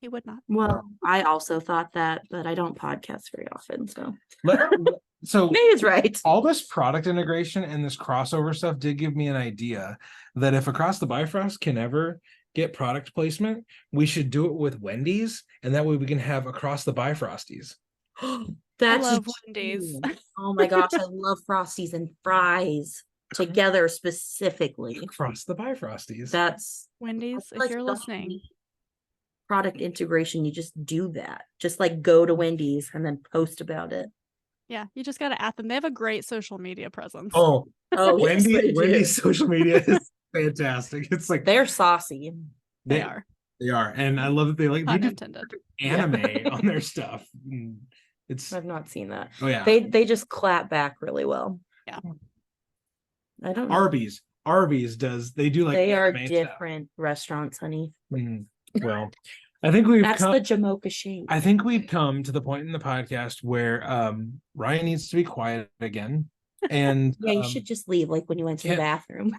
Speaker 4: he would not.
Speaker 5: Well, I also thought that, but I don't podcast very often,
Speaker 3: so
Speaker 5: maybe it's right.
Speaker 3: All this product integration and this crossover stuff did give me an idea that if Across the Bifrost can ever get product placement, we should do it with Wendy's, and that way we can have Across the Bifrosties.
Speaker 5: That's
Speaker 4: I love Wendy's.
Speaker 5: Oh my gosh, I love Frosties and fries together specifically.
Speaker 3: Across the Bifrosties.
Speaker 5: That's
Speaker 4: Wendy's, if
Speaker 5: like
Speaker 4: you're listening.
Speaker 5: Product integration, you just do that. Just like go to Wendy's and then post about it.
Speaker 4: Yeah, you just got to add them. They have a great social media presence.
Speaker 3: Oh,
Speaker 5: Wendy's
Speaker 3: social media is fantastic. It's like
Speaker 5: they're saucy.
Speaker 4: They are.
Speaker 3: They are, and I love that they do
Speaker 4: intended.
Speaker 3: anime on their stuff.
Speaker 5: I've not seen that.
Speaker 3: Oh yeah,
Speaker 5: they just clap back really well.
Speaker 4: Yeah,
Speaker 5: I don't know.
Speaker 3: Arby's does. They do like
Speaker 5: they are different restaurants, honey.
Speaker 3: Well, I think that's
Speaker 5: the Jamocha shade.
Speaker 3: I think we've come to the point in the podcast where Ryan needs to be quiet again, and
Speaker 5: yeah, you should just leave, like when you went to the bathroom.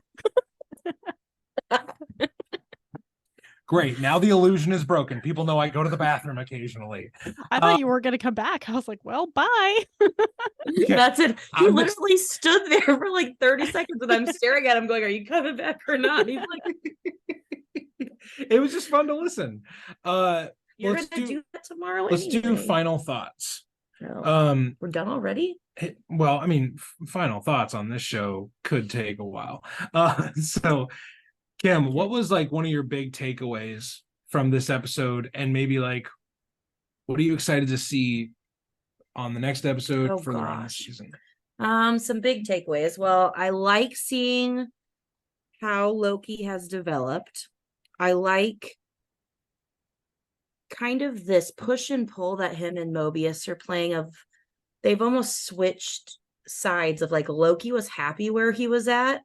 Speaker 3: Great. Now the illusion is broken. People know I go to the bathroom occasionally.
Speaker 4: I thought you were going to come back. I was like, well, bye.
Speaker 3: Okay.
Speaker 5: That's it. He literally stood there for like 30 seconds and I'm staring at him going, are you coming back or not? And he's like,
Speaker 3: it was just fun to listen.
Speaker 5: You're going to do that tomorrow
Speaker 3: Let's
Speaker 5: anyway.
Speaker 3: do final thoughts.
Speaker 5: No. We're done already?
Speaker 3: Well, I mean, final thoughts on this show could take a while. So Kim, what was like one of your big takeaways from this episode, and maybe like what are you excited to see on the next episode for the rest of the season?
Speaker 5: Some big takeaways. Well, I like seeing how Loki has developed. I like kind of this push and pull that him and Mobius are playing of they've almost switched sides of like Loki was happy where he was at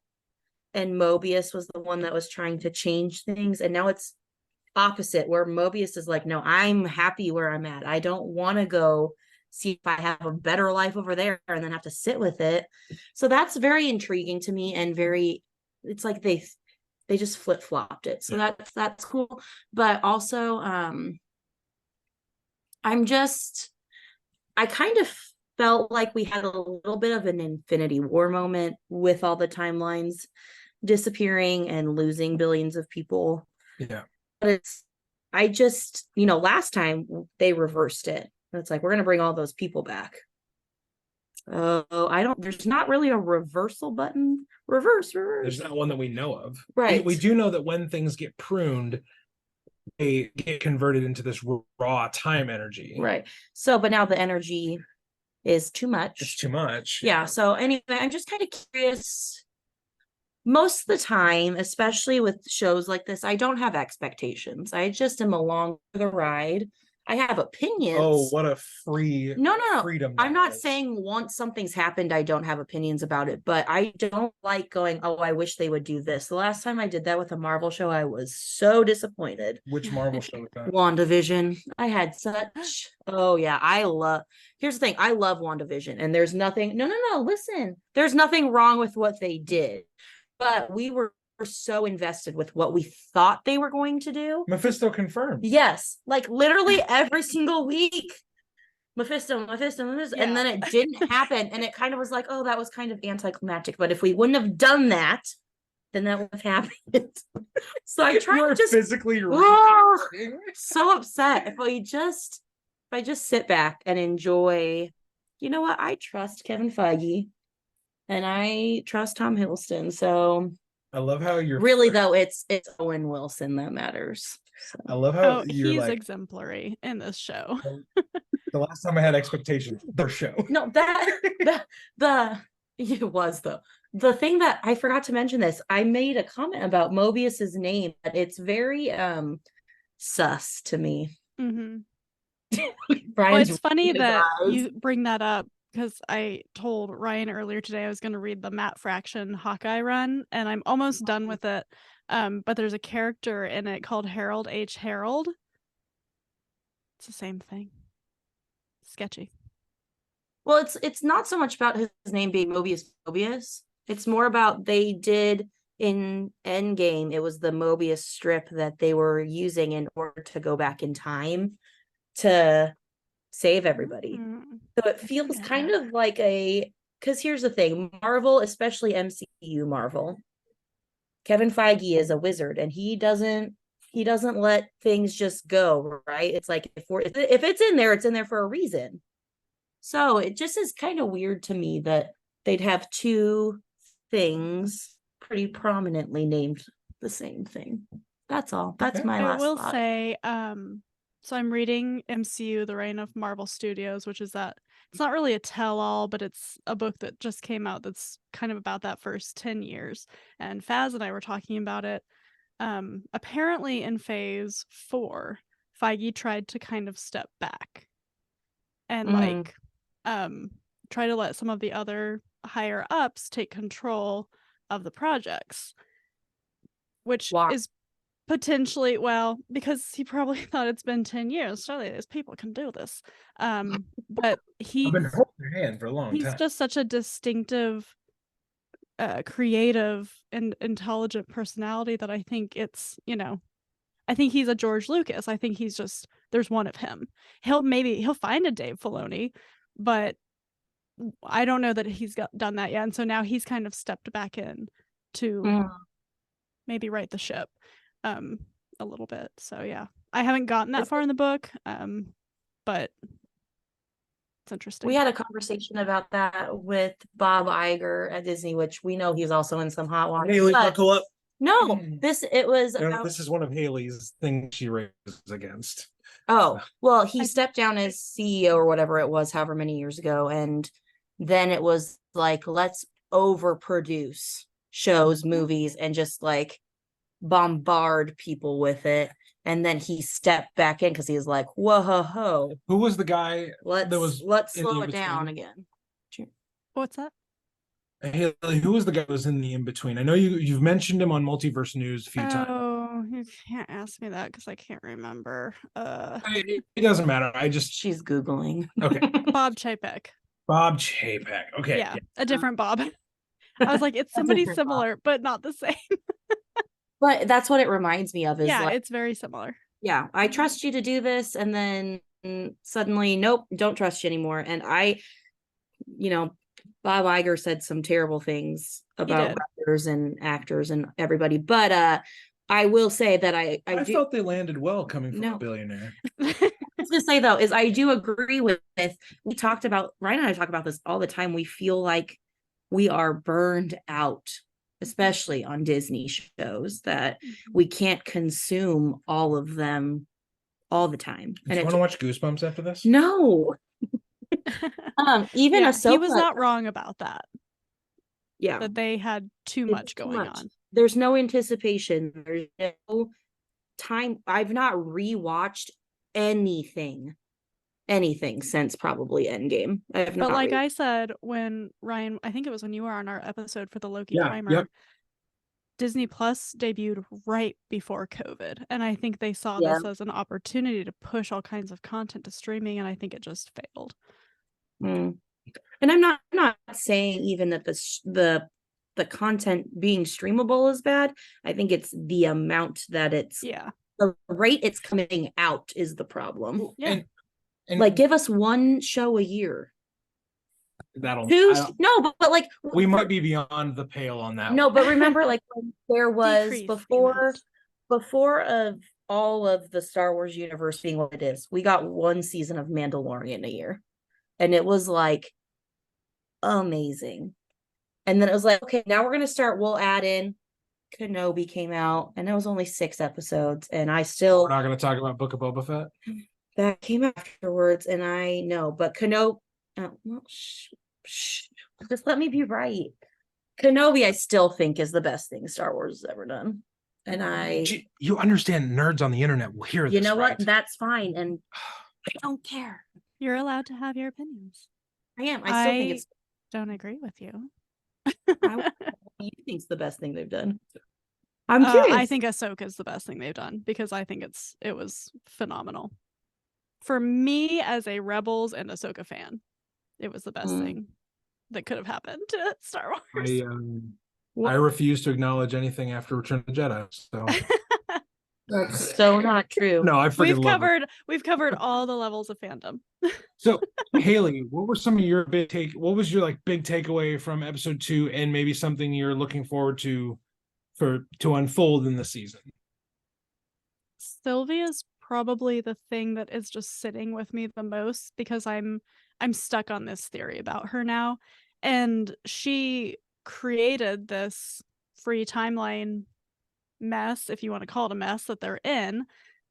Speaker 5: and Mobius was the one that was trying to change things, and now it's opposite where Mobius is like, no, I'm happy where I'm at. I don't want to go see if I have a better life over there and then have to sit with it. So that's very intriguing to me, and it's like they just flip-flopped it. So that's cool. But also I kind of felt like we had a little bit of an Infinity War moment with all the timelines disappearing and losing billions of people.
Speaker 3: Yeah.
Speaker 5: But last time they reversed it. It's like, we're going to bring all those people back. There's not really a reversal button. Reverse.
Speaker 3: There's not one that we know of.
Speaker 5: Right.
Speaker 3: We do know that when things get pruned, they get converted into this raw time energy.
Speaker 5: Right. So, but now the energy is too much.
Speaker 3: It's too much.
Speaker 5: Yeah. So anyway, I'm just kind of curious. Most of the time, especially with shows like this, I don't have expectations. I just am along for the ride. I have opinions.
Speaker 3: Oh, what a freedom.
Speaker 5: I'm not saying once something's happened, I don't have opinions about it, but I don't like going, oh, I wish they would do this. The last time I did that with a Marvel show, I was so disappointed.
Speaker 3: Which Marvel show was that?
Speaker 5: WandaVision. I had such, here's the thing. I love WandaVision, and there's nothing, listen, there's nothing wrong with what they did, but we were so invested with what we thought they were going to do.
Speaker 3: Mephisto confirmed.
Speaker 5: Yes, like literally every single week. Mephisto, yeah. And then it didn't happen, and it kind of was like, oh, that was kind of anticlimactic. But if we wouldn't have done that, then that would have happened. So I tried to just
Speaker 3: physically
Speaker 5: so upset. If we just I just sit back and enjoy, you know what? I trust Kevin Feige and I trust Tom Hiddleston. So
Speaker 3: I love how you're
Speaker 5: really though, it's Owen Wilson that matters. So.
Speaker 3: I love how you're
Speaker 4: he's
Speaker 3: like
Speaker 4: exemplary in this show.
Speaker 3: the last time I had expectations, their show.
Speaker 5: No, it was though. The thing that I forgot to mention this, I made a comment about Mobius's name, but it's very sus to me.
Speaker 4: Mm-hmm.
Speaker 5: Brian's
Speaker 4: Well, it's funny
Speaker 5: his
Speaker 4: that
Speaker 5: eyes.
Speaker 4: you bring that up because I told Ryan earlier today I was going to read the Matt Fraction Hawkeye run, and I'm almost done with it. But there's a character in it called Harold H. Harold. It's the same thing. Sketchy.
Speaker 5: Well, it's not so much about his name being Mobius. It's more about they did in Endgame. It was the Mobius strip that they were using in order to go back in time to save everybody. So it feels kind of like because here's the thing, Marvel, especially MCU Marvel, Kevin Feige is a wizard and he doesn't let things just go, right? It's like if it's in there, it's in there for a reason. So it just is kind of weird to me that they'd have two things pretty prominently named the same thing. That's all. That's my last
Speaker 4: I will
Speaker 5: thought.
Speaker 4: say, so I'm reading MCU, The Reign of Marvel Studios, which is that it's not really a tell-all, but it's a book that just came out that's kind of about that first 10 years. And Faz and I were talking about it. Apparently in phase 4, Feige tried to kind of step back and try to let some of the other higher ups take control of the projects, which is potentially, well, because he probably thought it's been 10 years. Surely these people can do this. But
Speaker 3: I've been holding your hand for a long time.
Speaker 4: He's just such a distinctive, creative, and intelligent personality that I think it's, I think he's a George Lucas. I think he's just, there's one of him. He'll find a Dave Filoni, but I don't know that he's done that yet. And so now he's kind of stepped back in to maybe right the ship a little bit. So yeah, I haven't gotten that far in the book, but it's interesting.
Speaker 5: We had a conversation about that with Bob Iger at Disney, which we know he's also in some hot water.
Speaker 3: Hayley, buckle up.
Speaker 5: No, this
Speaker 3: is one of Hayley's things she raises against.
Speaker 5: Oh, well, he stepped down as CEO or whatever it was, however many years ago, and then it was like, let's overproduce shows, movies, and just like bombard people with it. And then he stepped back in because he was like, whoa.
Speaker 3: Who was the guy
Speaker 5: let's slow it down again.
Speaker 4: What's that?
Speaker 3: Hayley, who was the guy who was in the in-between? I know you've mentioned him on Multiverse News a few times.
Speaker 4: Oh, you can't ask me that because I can't remember.
Speaker 3: It doesn't matter.
Speaker 5: She's Googling.
Speaker 3: Okay.
Speaker 4: Bob Chapek.
Speaker 3: Bob Chapek. Okay.
Speaker 4: Yeah, a different Bob. I was like, it's somebody similar, but not the same.
Speaker 5: But that's what it reminds me of.
Speaker 4: It's very similar.
Speaker 5: Yeah, I trust you to do this, and then suddenly, nope, don't trust you anymore. And Bob Iger said some terrible things about writers and actors and everybody, but I will say that I
Speaker 3: felt they landed well coming from a billionaire.
Speaker 5: I was gonna say though, is I do agree with Ryan and I talk about this all the time. We feel like we are burned out, especially on Disney shows, that we can't consume all of them all the time.
Speaker 3: Do you want to watch Goosebumps after this?
Speaker 5: No. Even Ahsoka,
Speaker 4: he was not wrong about that.
Speaker 5: Yeah,
Speaker 4: that they had too much going on.
Speaker 5: There's no anticipation. There's no time. I've not rewatched anything since probably Endgame.
Speaker 4: But like I said, when Ryan, I think it was when you were on our episode for the Loki primer, Disney Plus debuted right before COVID, and I think they saw this as an opportunity to push all kinds of content to streaming, and I think it just failed.
Speaker 5: And I'm not saying even that the content being streamable is bad. I think it's the amount that it's the rate it's coming out is the problem.
Speaker 4: Yeah.
Speaker 3: And
Speaker 5: like, give us one show a year.
Speaker 3: But
Speaker 5: like
Speaker 3: we might be beyond the pale on that.
Speaker 5: No, but remember, like when there was before of all of the Star Wars universe being what it is, we got one season of Mandalorian a year. And it was like amazing. And then it was like, okay, now we're gonna start. We'll add in Kenobi came out, and it was only 6 episodes, and I
Speaker 3: We're
Speaker 5: still
Speaker 3: not going to talk about Book of Boba Fett.
Speaker 5: that came afterwards, and I know, but Kenobi, well, just let me be right. Kenobi, I still think is the best thing Star Wars has ever done, and
Speaker 3: You understand, nerds on the internet will hear this.
Speaker 5: you know
Speaker 3: right?
Speaker 5: what? That's fine, and I don't care.
Speaker 4: You're allowed to have your opinions.
Speaker 5: I am. I still think it's.
Speaker 4: Don't agree with you.
Speaker 5: What do you think's the best thing they've done? I'm curious.
Speaker 4: I think Ahsoka is the best thing they've done because I think it was phenomenal. For me, as a Rebels and Ahsoka fan, it was the best thing that could have happened to Star Wars.
Speaker 3: I refuse to acknowledge anything after Return of the Jedi. So
Speaker 5: that's so not true.
Speaker 3: No, I freaking
Speaker 4: we've covered all the levels of fandom.
Speaker 3: So, Hayley, what were some of your what was your big takeaway from episode 2, and maybe something you're looking forward to unfold in the season?
Speaker 4: Sylvia's probably the thing that is just sitting with me the most because I'm stuck on this theory about her now, and she created this free timeline mess, if you want to call it a mess, that they're in,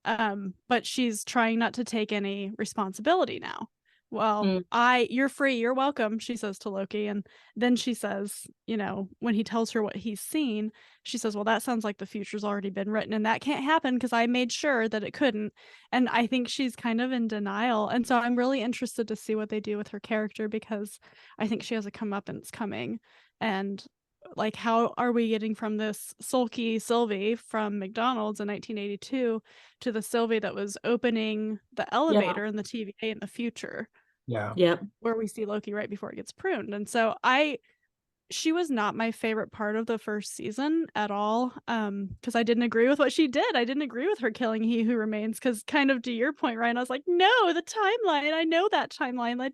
Speaker 4: but she's trying not to take any responsibility now. Well, you're free, you're welcome, she says to Loki, and then she says, when he tells her what he's seen, she says, well, that sounds like the future's already been written, and that can't happen because I made sure that it couldn't. And I think she's kind of in denial, and so I'm really interested to see what they do with her character, because I think she has a comeuppance coming. And how are we getting from this sulky Sylvie from McDonald's in 1982 to the Sylvie that was opening the elevator in the TVA in the future?
Speaker 3: Yeah.
Speaker 5: Yep.
Speaker 4: Where we see Loki right before it gets pruned. And so she was not my favorite part of the first season at all, because I didn't agree with what she did. I didn't agree with her killing He Who Remains, because kind of to your point, Ryan, I was like, no, the timeline. I know that timeline.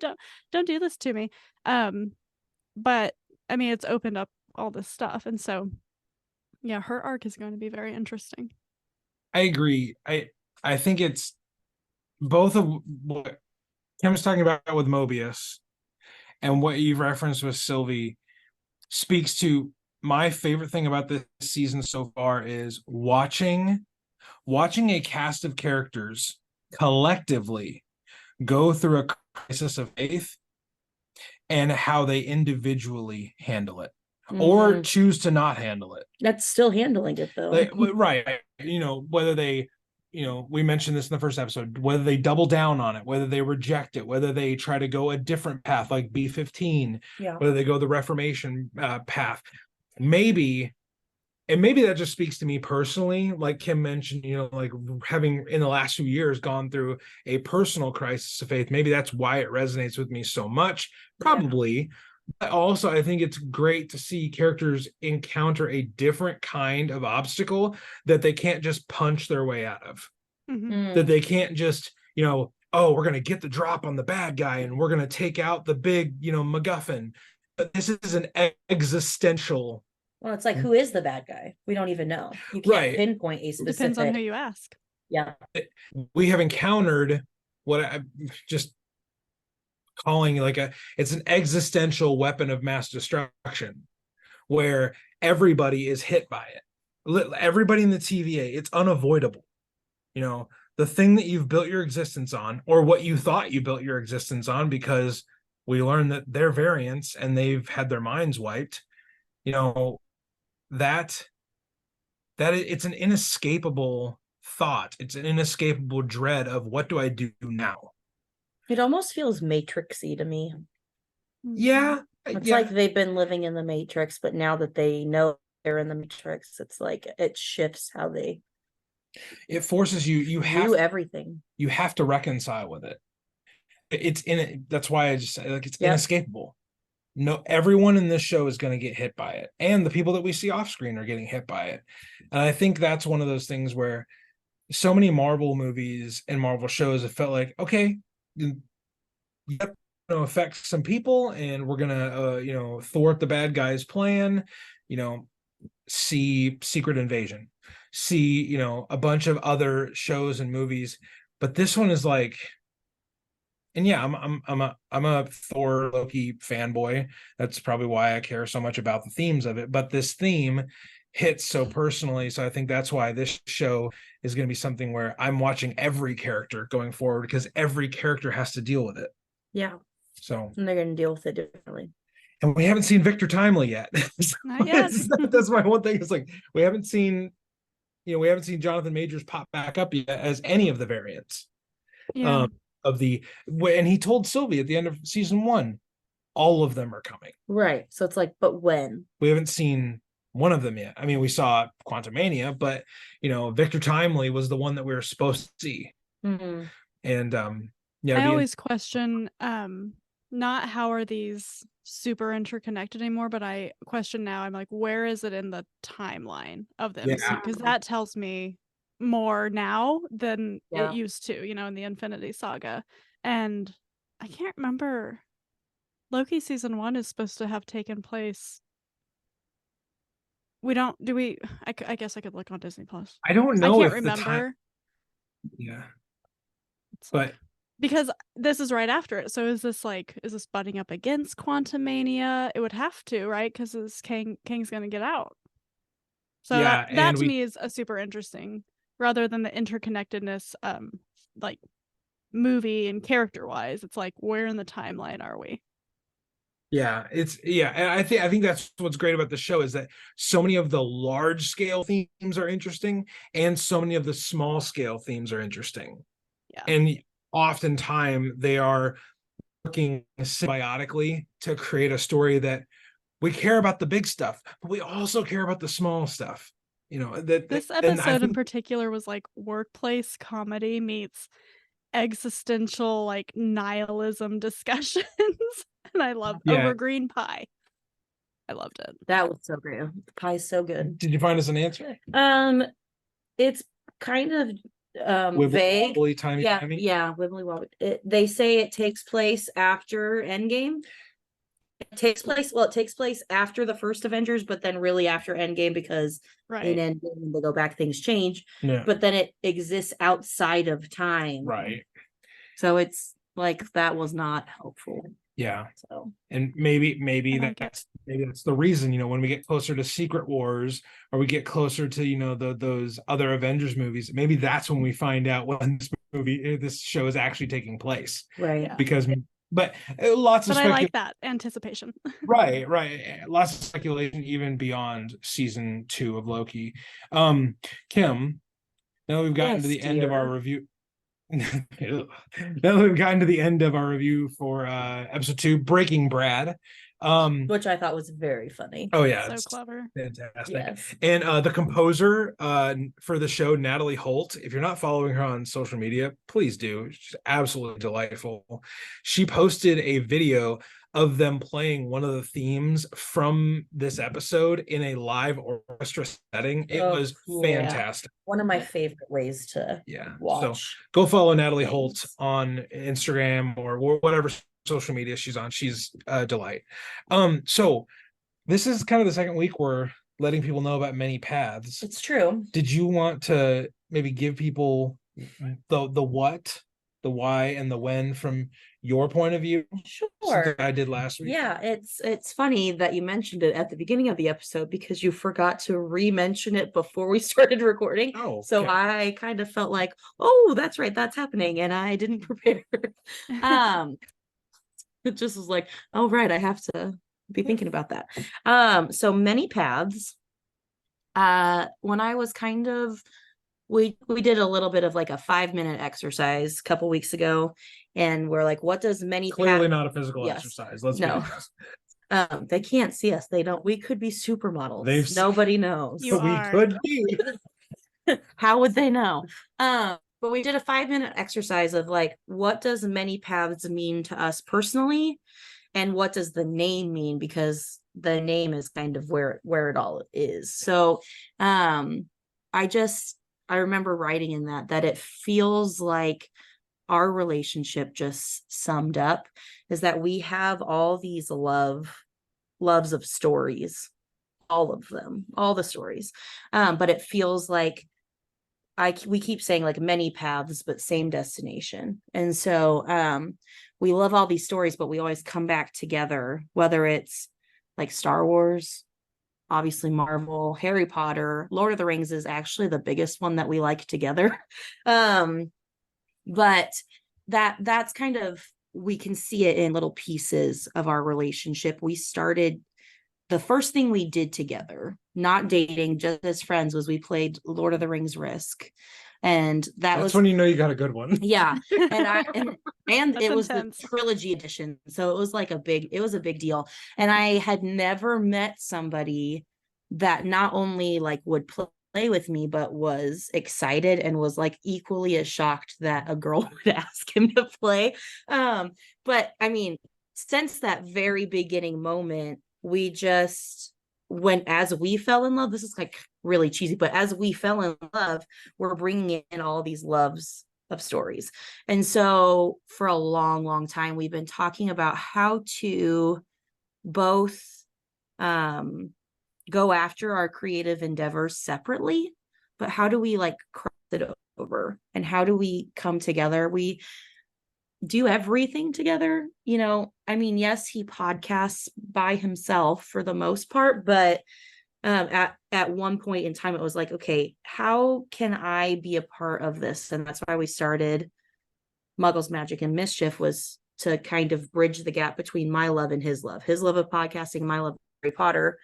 Speaker 4: Don't do this to me. But I mean, it's opened up all this stuff, and so yeah, her arc is going to be very interesting.
Speaker 3: I agree. I think it's both of what Kim was talking about with Mobius and what you've referenced with Sylvie speaks to my favorite thing about this season so far is watching a cast of characters collectively go through a crisis of faith and how they individually handle it. Or choose to not handle it.
Speaker 5: That's still handling it, though.
Speaker 3: Right. Whether they, we mentioned this in the first episode, whether they double down on it, whether they reject it, whether they try to go a different path like B-15, whether they go the Reformation path. Maybe that just speaks to me personally, like Kim mentioned, having in the last few years gone through a personal crisis of faith. Maybe that's why it resonates with me so much. Probably. Yeah. But also, I think it's great to see characters encounter a different kind of obstacle that they can't just punch their way out of. That they can't just, we're going to get the drop on the bad guy and we're going to take out the big, MacGuffin. But this is an existential.
Speaker 5: Well, it's like, who is the bad guy? We don't even know. You can't pinpoint a specific.
Speaker 4: Depends on who you ask.
Speaker 5: Yeah.
Speaker 3: We have encountered what I just calling it's an existential weapon of mass destruction where everybody is hit by it. Everybody in the TVA, it's unavoidable. The thing that you've built your existence on, or what you thought you built your existence on, because we learned that they're variants and they've had their minds wiped, that it's an inescapable thought. It's an inescapable dread of, what do I do now?
Speaker 5: It almost feels Matrixy to me.
Speaker 3: Yeah.
Speaker 5: It's like they've been living in the Matrix, but now that they know they're in the Matrix, it's like it shifts how they.
Speaker 3: It forces you
Speaker 5: do everything.
Speaker 3: You have to reconcile with it. It's in it. That's why I just say it's inescapable. No, everyone in this show is going to get hit by it, and the people that we see off screen are getting hit by it. And I think that's one of those things where so many Marvel movies and Marvel shows have felt like, okay, affect some people, and we're gonna thwart the bad guy's plan. see Secret Invasion, see, you know, a bunch of other shows and movies, but this one is like, and yeah, I'm a Thor Loki fanboy. That's probably why I care so much about the themes of it. But this theme hits so personally, so I think that's why this show is going to be something where I'm watching every character going forward, because every character has to deal with it.
Speaker 5: Yeah.
Speaker 3: So,
Speaker 5: and they're going to deal with it differently.
Speaker 3: And we haven't seen Victor Timely yet. So
Speaker 4: Not yet.
Speaker 3: That's my one thing. It's like we haven't seen Jonathan Majors pop back up yet as any of the variants.
Speaker 4: Yeah.
Speaker 3: Of the, and he told Sylvie at the end of season 1, all of them are coming.
Speaker 5: Right. So it's like, but when?
Speaker 3: We haven't seen one of them yet. I mean, we saw Quantumania, but you know, Victor Timely was the one that we were supposed to see.
Speaker 5: Mm-hmm.
Speaker 3: And yeah,
Speaker 4: I always question not how are these super interconnected anymore, but I question now, I'm like, where is it in the timeline of the MCU? Because that tells me more now than it used to, you know, in the Infinity Saga. And I can't remember, Loki season 1 is supposed to have taken place. I guess I could look on Disney Plus.
Speaker 3: I don't know.
Speaker 4: I can't remember.
Speaker 3: Yeah.
Speaker 4: But because this is right after it. So is this butting up against Quantumania? It would have to, right? Because Kang's gonna get out. So that to me is a super interesting, rather than the interconnectedness, like movie and character wise. It's like, where in the timeline are we?
Speaker 3: Yeah, and I think that's what's great about the show, is that so many of the large scale themes are interesting, and so many of the small scale themes are interesting.
Speaker 4: Yeah.
Speaker 3: And oftentimes they are working symbiotically to create a story that we care about the big stuff, but we also care about the small stuff. You know, that
Speaker 4: this episode in particular was like workplace comedy meets existential like nihilism discussions. And I loved over green pie. I loved it.
Speaker 5: That was so great. The pie is so good.
Speaker 3: Did you find us an answer?
Speaker 5: It's kind of vague.
Speaker 3: Wibbly,
Speaker 5: yeah, wibbly wobbly. They say it takes place after Endgame. It takes place after the first Avengers, but then really after Endgame, because in Endgame when they go back, things change.
Speaker 3: Yeah.
Speaker 5: But then it exists outside of time.
Speaker 3: Right.
Speaker 5: So it's like that was not helpful.
Speaker 3: Yeah.
Speaker 5: So,
Speaker 3: and maybe that's the reason, you know, when we get closer to Secret Wars, or we get closer to, you know, those other Avengers movies, maybe that's when we find out when this show is actually taking place.
Speaker 5: Right.
Speaker 3: Yeah. Because but lots of
Speaker 4: I like that anticipation.
Speaker 3: right. Lots of speculation even beyond season 2 of Loki. Kim, now we've gotten to the end of our review. Now that we've gotten to the end of our review for episode 2, Breaking Brad,
Speaker 5: which I thought was very funny.
Speaker 3: Oh yeah,
Speaker 4: so clever,
Speaker 3: fantastic.
Speaker 5: Yes.
Speaker 3: And the composer for the show, Natalie Holt, if you're not following her on social media, please do. She's absolutely delightful. She posted a video of them playing one of the themes from this episode in a live orchestra setting. It was fantastic.
Speaker 5: One of my favorite ways to watch.
Speaker 3: So go follow Natalie Holt on Instagram or whatever social media she's on. She's a delight. So this is kind of the second week we're letting people know about Many Paths.
Speaker 5: It's true.
Speaker 3: Did you want to maybe give people the what, the why, and the when from your point of view?
Speaker 5: Sure.
Speaker 3: I did last week.
Speaker 5: Yeah, it's funny that you mentioned it at the beginning of the episode, because you forgot to re-mention it before we started recording.
Speaker 3: Oh, okay.
Speaker 5: So I kind of felt like, oh, that's right, that's happening, and I didn't prepare. It just was like, oh right, I have to be thinking about that. So Many Paths. When I was kind of we did a little bit of like a 5-minute exercise a couple weeks ago, and we're like, what does
Speaker 3: clearly not a physical exercise? Let's be honest.
Speaker 5: They can't see us. They don't. We could be supermodels. Nobody knows.
Speaker 3: We could be.
Speaker 5: How would they know? But we did a 5-minute exercise of like, what does Many Paths mean to us personally, and what does the name mean? Because the name is kind of where it all is. So, I remember writing in that it feels like our relationship just summed up, is that we have all these loves of stories all of them, all the stories. But it feels like we keep saying like many paths, but same destination. And so we love all these stories, but we always come back together, whether it's like Star Wars, obviously Marvel, Harry Potter, Lord of the Rings is actually the biggest one that we like together. But that's kind of, we can see it in little pieces of our relationship. We started, the first thing we did together, not dating, just as friends, was we played Lord of the Rings Risk. And that's was
Speaker 3: when you know you got a good one.
Speaker 5: Yeah. And it was
Speaker 4: intense.
Speaker 5: the trilogy edition. So it was like a big deal. And I had never met somebody that not only like would play with me, but was excited and was like equally as shocked that a girl would ask him to play. But I mean, since that very beginning moment, we just as we fell in love, this is like really cheesy, but as we fell in love, we're bringing in all these loves of stories. And so for a long, long time, we've been talking about how to both go after our creative endeavors separately, but how do we like cross it over, and how do we come together? We do everything together, you know. I mean, yes, he podcasts by himself for the most part, but at one point in time it was like, okay, how can I be a part of this? And that's why we started Muggles, Magic, and Mischief, was to kind of bridge the gap between my love and his love of podcasting, my love of Harry Potter.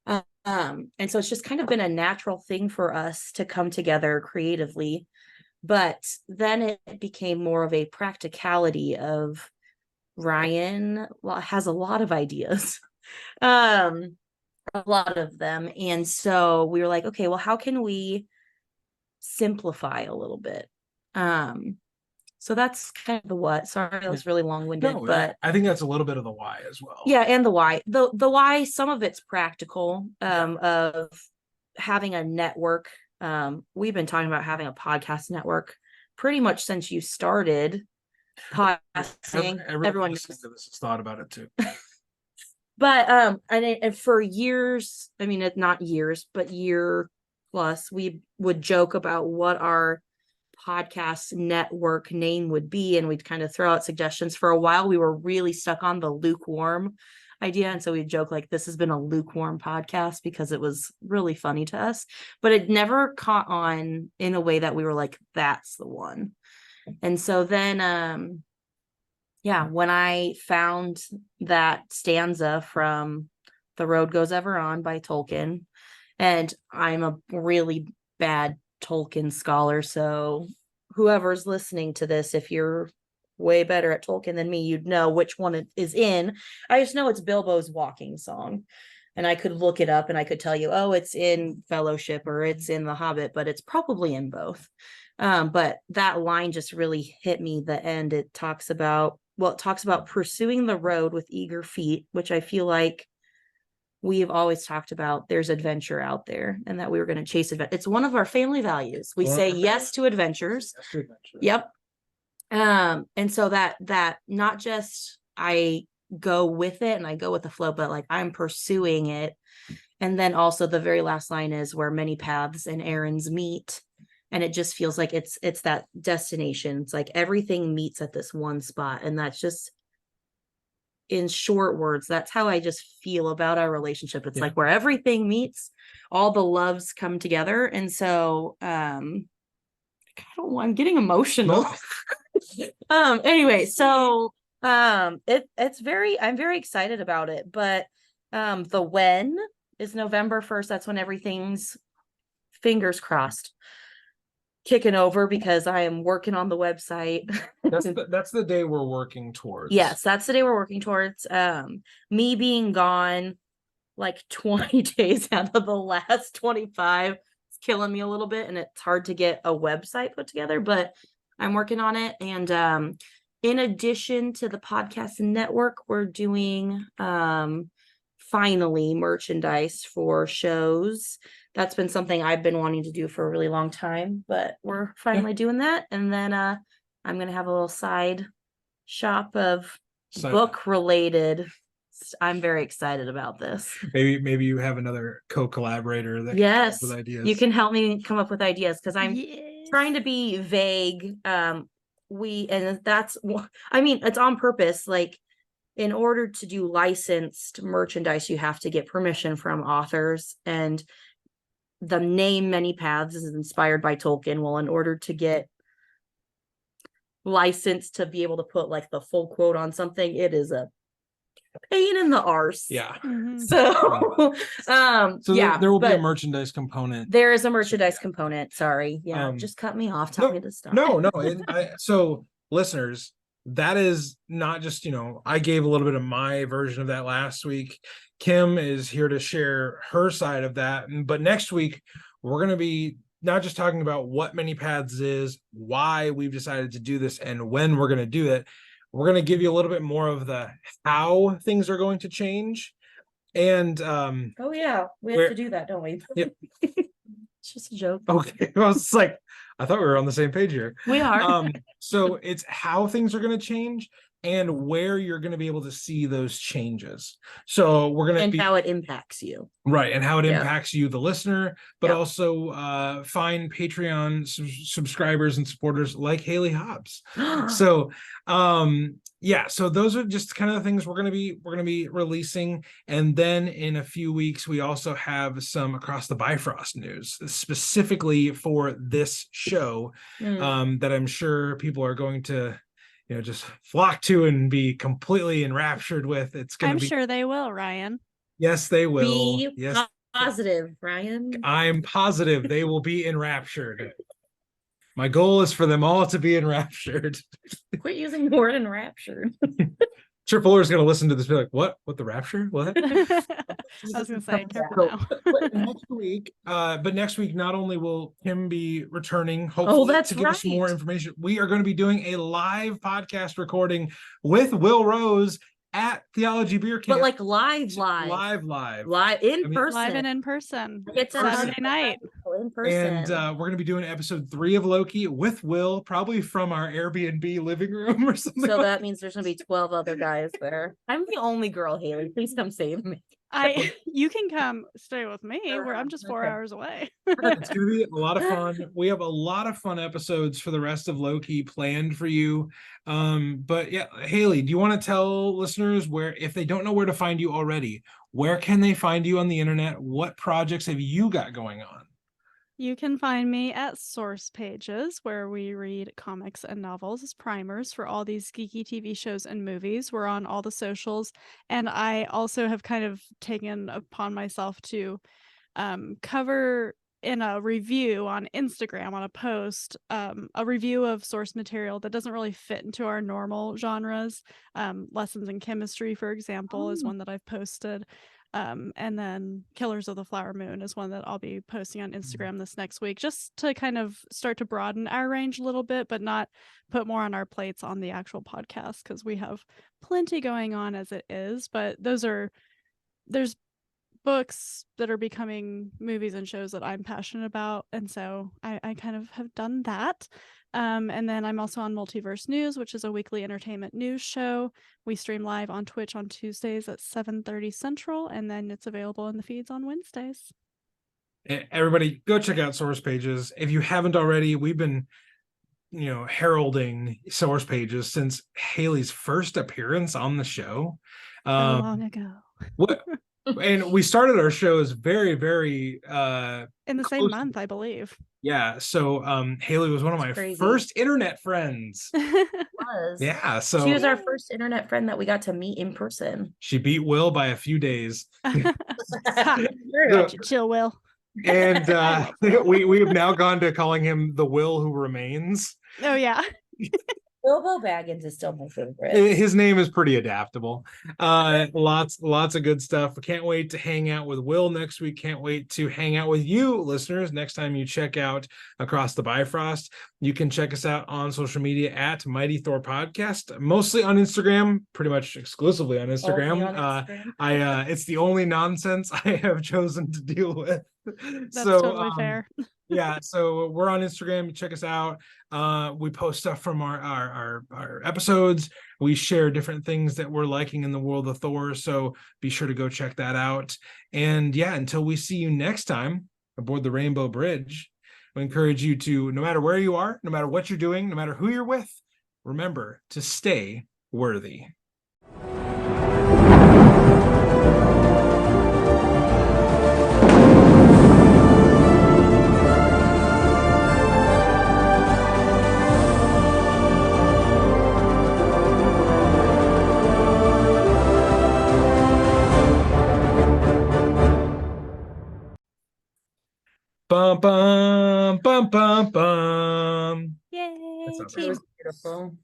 Speaker 5: And so it's just kind of been a natural thing for us to come together creatively. But then it became more of a practicality of Ryan has a lot of ideas, a lot of them. And so we were like, okay, well, how can we simplify a little bit? So that's kind of the what. Sorry, that was really long-winded, but
Speaker 3: I think that's a little bit of the why as well.
Speaker 5: Yeah, and the why. The why, some of it's practical, of having a network. We've been talking about having a podcast network pretty much since you started podcasting. Everyone
Speaker 3: listening to this has thought about it too.
Speaker 5: But and for years, I mean, not years, but year plus, we would joke about what our podcast network name would be, and we'd kind of throw out suggestions. For a while we were really stuck on the lukewarm idea, and so we'd joke like, this has been a lukewarm podcast, because it was really funny to us, but it never caught on in a way that we were like, that's the one. And so then when I found that stanza from The Road Goes Ever On by Tolkien, and I'm a really bad Tolkien scholar, so whoever's listening to this, if you're way better at Tolkien than me, you'd know which one it is in. I just know it's Bilbo's walking song, and I could look it up and I could tell you, oh, it's in Fellowship or it's in The Hobbit, but it's probably in both. But that line just really hit me. The end, it talks about pursuing the road with eager feet, which I feel like we've always talked about. There's adventure out there, and that we were going to chase adventure. It's one of our family values. We say yes to adventures. Yes to adventure. Yep. And so that not just I go with it and I go with the flow, but like I'm pursuing it. And then also the very last line is where many paths and errands meet. And it just feels like it's that destination. It's like everything meets at this one spot. And that's just, in short words, that's how I just feel about our relationship. It's like where everything meets, all the loves come together. And so I'm getting emotional. Anyway, so I'm very excited about it. But the when is November 1st. That's when everything's, fingers crossed, kicking over, because I am working on the website.
Speaker 3: That's the day we're working towards.
Speaker 5: Yes, that's the day we're working towards. Me being gone like 20 days out of the last 25 is killing me a little bit, and it's hard to get a website put together, but I'm working on it. And in addition to the podcast network, we're doing finally merchandise for shows. That's been something I've been wanting to do for a really long time, but we're finally doing that. And then I'm going to have a little side shop of book related I'm very excited about this.
Speaker 3: Maybe you have another co-collaborator that can come up
Speaker 5: Yes,
Speaker 3: with ideas.
Speaker 5: you can help me come up with ideas because I'm
Speaker 4: Yes.
Speaker 5: trying to be vague. It's on purpose. Like, in order to do licensed merchandise, you have to get permission from authors, and the name Many Paths is inspired by Tolkien. Well, in order to get licensed to be able to put like the full quote on something, it is a pain in the arse.
Speaker 3: Yeah.
Speaker 4: Mhm.
Speaker 5: So
Speaker 3: there will be a
Speaker 5: but
Speaker 3: merchandise component.
Speaker 5: there is a merchandise component. Sorry. Yeah.
Speaker 3: Um,
Speaker 5: Just cut me off. Tell me to stop.
Speaker 3: No. So listeners, that is not just, I gave a little bit of my version of that last week. Kim is here to share her side of that. But next week, we're going to be not just talking about what Many Paths is, why we've decided to do this, and when we're going to do it. We're going to give you a little bit more of the how things are going to change. And
Speaker 5: Oh yeah, we have to do that, don't we?
Speaker 3: Yep.
Speaker 5: It's just a joke.
Speaker 3: Okay. I was like, I thought we were on the same page here.
Speaker 5: We are.
Speaker 3: So it's how things are going to change and where you're going to be able to see those changes. So we're going to
Speaker 5: And how it impacts you.
Speaker 3: Right, and how it
Speaker 5: Yeah.
Speaker 3: impacts you, the listener, but
Speaker 5: Yeah.
Speaker 3: also find Patreon subscribers and supporters like Hayley Hobbs. So so those are just kind of the things we're gonna be releasing. And then in a few weeks, we also have some Across the Bifrost news specifically for this show that I'm sure people are going to just flock to and be completely enraptured with.
Speaker 4: I'm sure they will, Ryan.
Speaker 3: Yes, they will.
Speaker 5: Be
Speaker 3: Yes,
Speaker 5: positive, Ryan.
Speaker 3: I'm positive they will be enraptured. My goal is for them all to be enraptured.
Speaker 5: Quit using the word enraptured.
Speaker 3: Sure, Fuller's going to listen to this and be like, what? What, the rapture? What?
Speaker 4: I was going to say, careful now.
Speaker 3: But next week, not only will Kim be returning, hopefully,
Speaker 5: that's
Speaker 3: to give us more
Speaker 5: right.
Speaker 3: information, we are going to be doing a live podcast recording with Will Rose at Theology Beer Camp.
Speaker 5: But like live
Speaker 3: in
Speaker 5: person.
Speaker 4: Live and in person.
Speaker 5: It's
Speaker 4: Saturday night.
Speaker 5: In person.
Speaker 3: And we're going to be doing episode 3 of Loki with Will, probably from our Airbnb living room or something.
Speaker 5: So that means there's going to be 12 other guys there. I'm the only girl, Hayley. Please come save me.
Speaker 4: You can come stay with me where I'm just 4 hours away.
Speaker 3: It's going to be a lot of fun. We have a lot of fun episodes for the rest of Loki planned for you. But yeah, Hayley, do you want to tell listeners where, if they don't know where to find you already, where can they find you on the internet? What projects have you got going on?
Speaker 4: You can find me at Source Pages, where we read comics and novels as primers for all these geeky TV shows and movies. We're on all the socials. And I also have kind of taken upon myself to cover in a review on Instagram, on a post, a review of source material that doesn't really fit into our normal genres. Lessons in Chemistry, for example, is one that I've posted. And then Killers of the Flower Moon is one that I'll be posting on Instagram this next week, just to kind of start to broaden our range a little bit, but not put more on our plates on the actual podcast, because we have plenty going on as it is. But there's books that are becoming movies and shows that I'm passionate about, and so I kind of have done that. And then I'm also on Multiverse News, which is a weekly entertainment news show. We stream live on Twitch on Tuesdays at 7:30 Central, and then it's available in the feeds on Wednesdays.
Speaker 3: Everybody, go check out Source Pages. If you haven't already, we've been heralding Source Pages since Hayley's first appearance on the show.
Speaker 4: So long ago.
Speaker 3: And we started our shows very, very
Speaker 4: in the same month, I believe.
Speaker 3: Yeah. So Hayley was one of my first internet friends. Yeah. So
Speaker 5: she was our first internet friend that we got to meet in person.
Speaker 3: She beat Will by a few days.
Speaker 4: Chill, Will.
Speaker 3: And we have now gone to calling him the Will who remains.
Speaker 4: Oh yeah.
Speaker 5: Bilbo Baggins is still my favorite.
Speaker 3: His name is pretty adaptable. Lots of good stuff. Can't wait to hang out with Will next week. Can't wait to hang out with you, listeners, next time you check out Across the Bifrost. You can check us out on social media at Mighty Thor Podcast, mostly on Instagram, pretty much exclusively on Instagram. It's the only nonsense I have chosen to deal with.
Speaker 4: That's totally fair.
Speaker 3: Yeah, so we're on Instagram. Check us out. We post stuff from our episodes. We share different things that we're liking in the world of Thor. So be sure to go check that out. And yeah, until we see you next time aboard the Rainbow Bridge, we encourage you to, no matter where you are, no matter what you're doing, no matter who you're with, remember to stay worthy. Bum bum bum bum bum.
Speaker 4: Yay.
Speaker 3: That's not
Speaker 5: It was beautiful.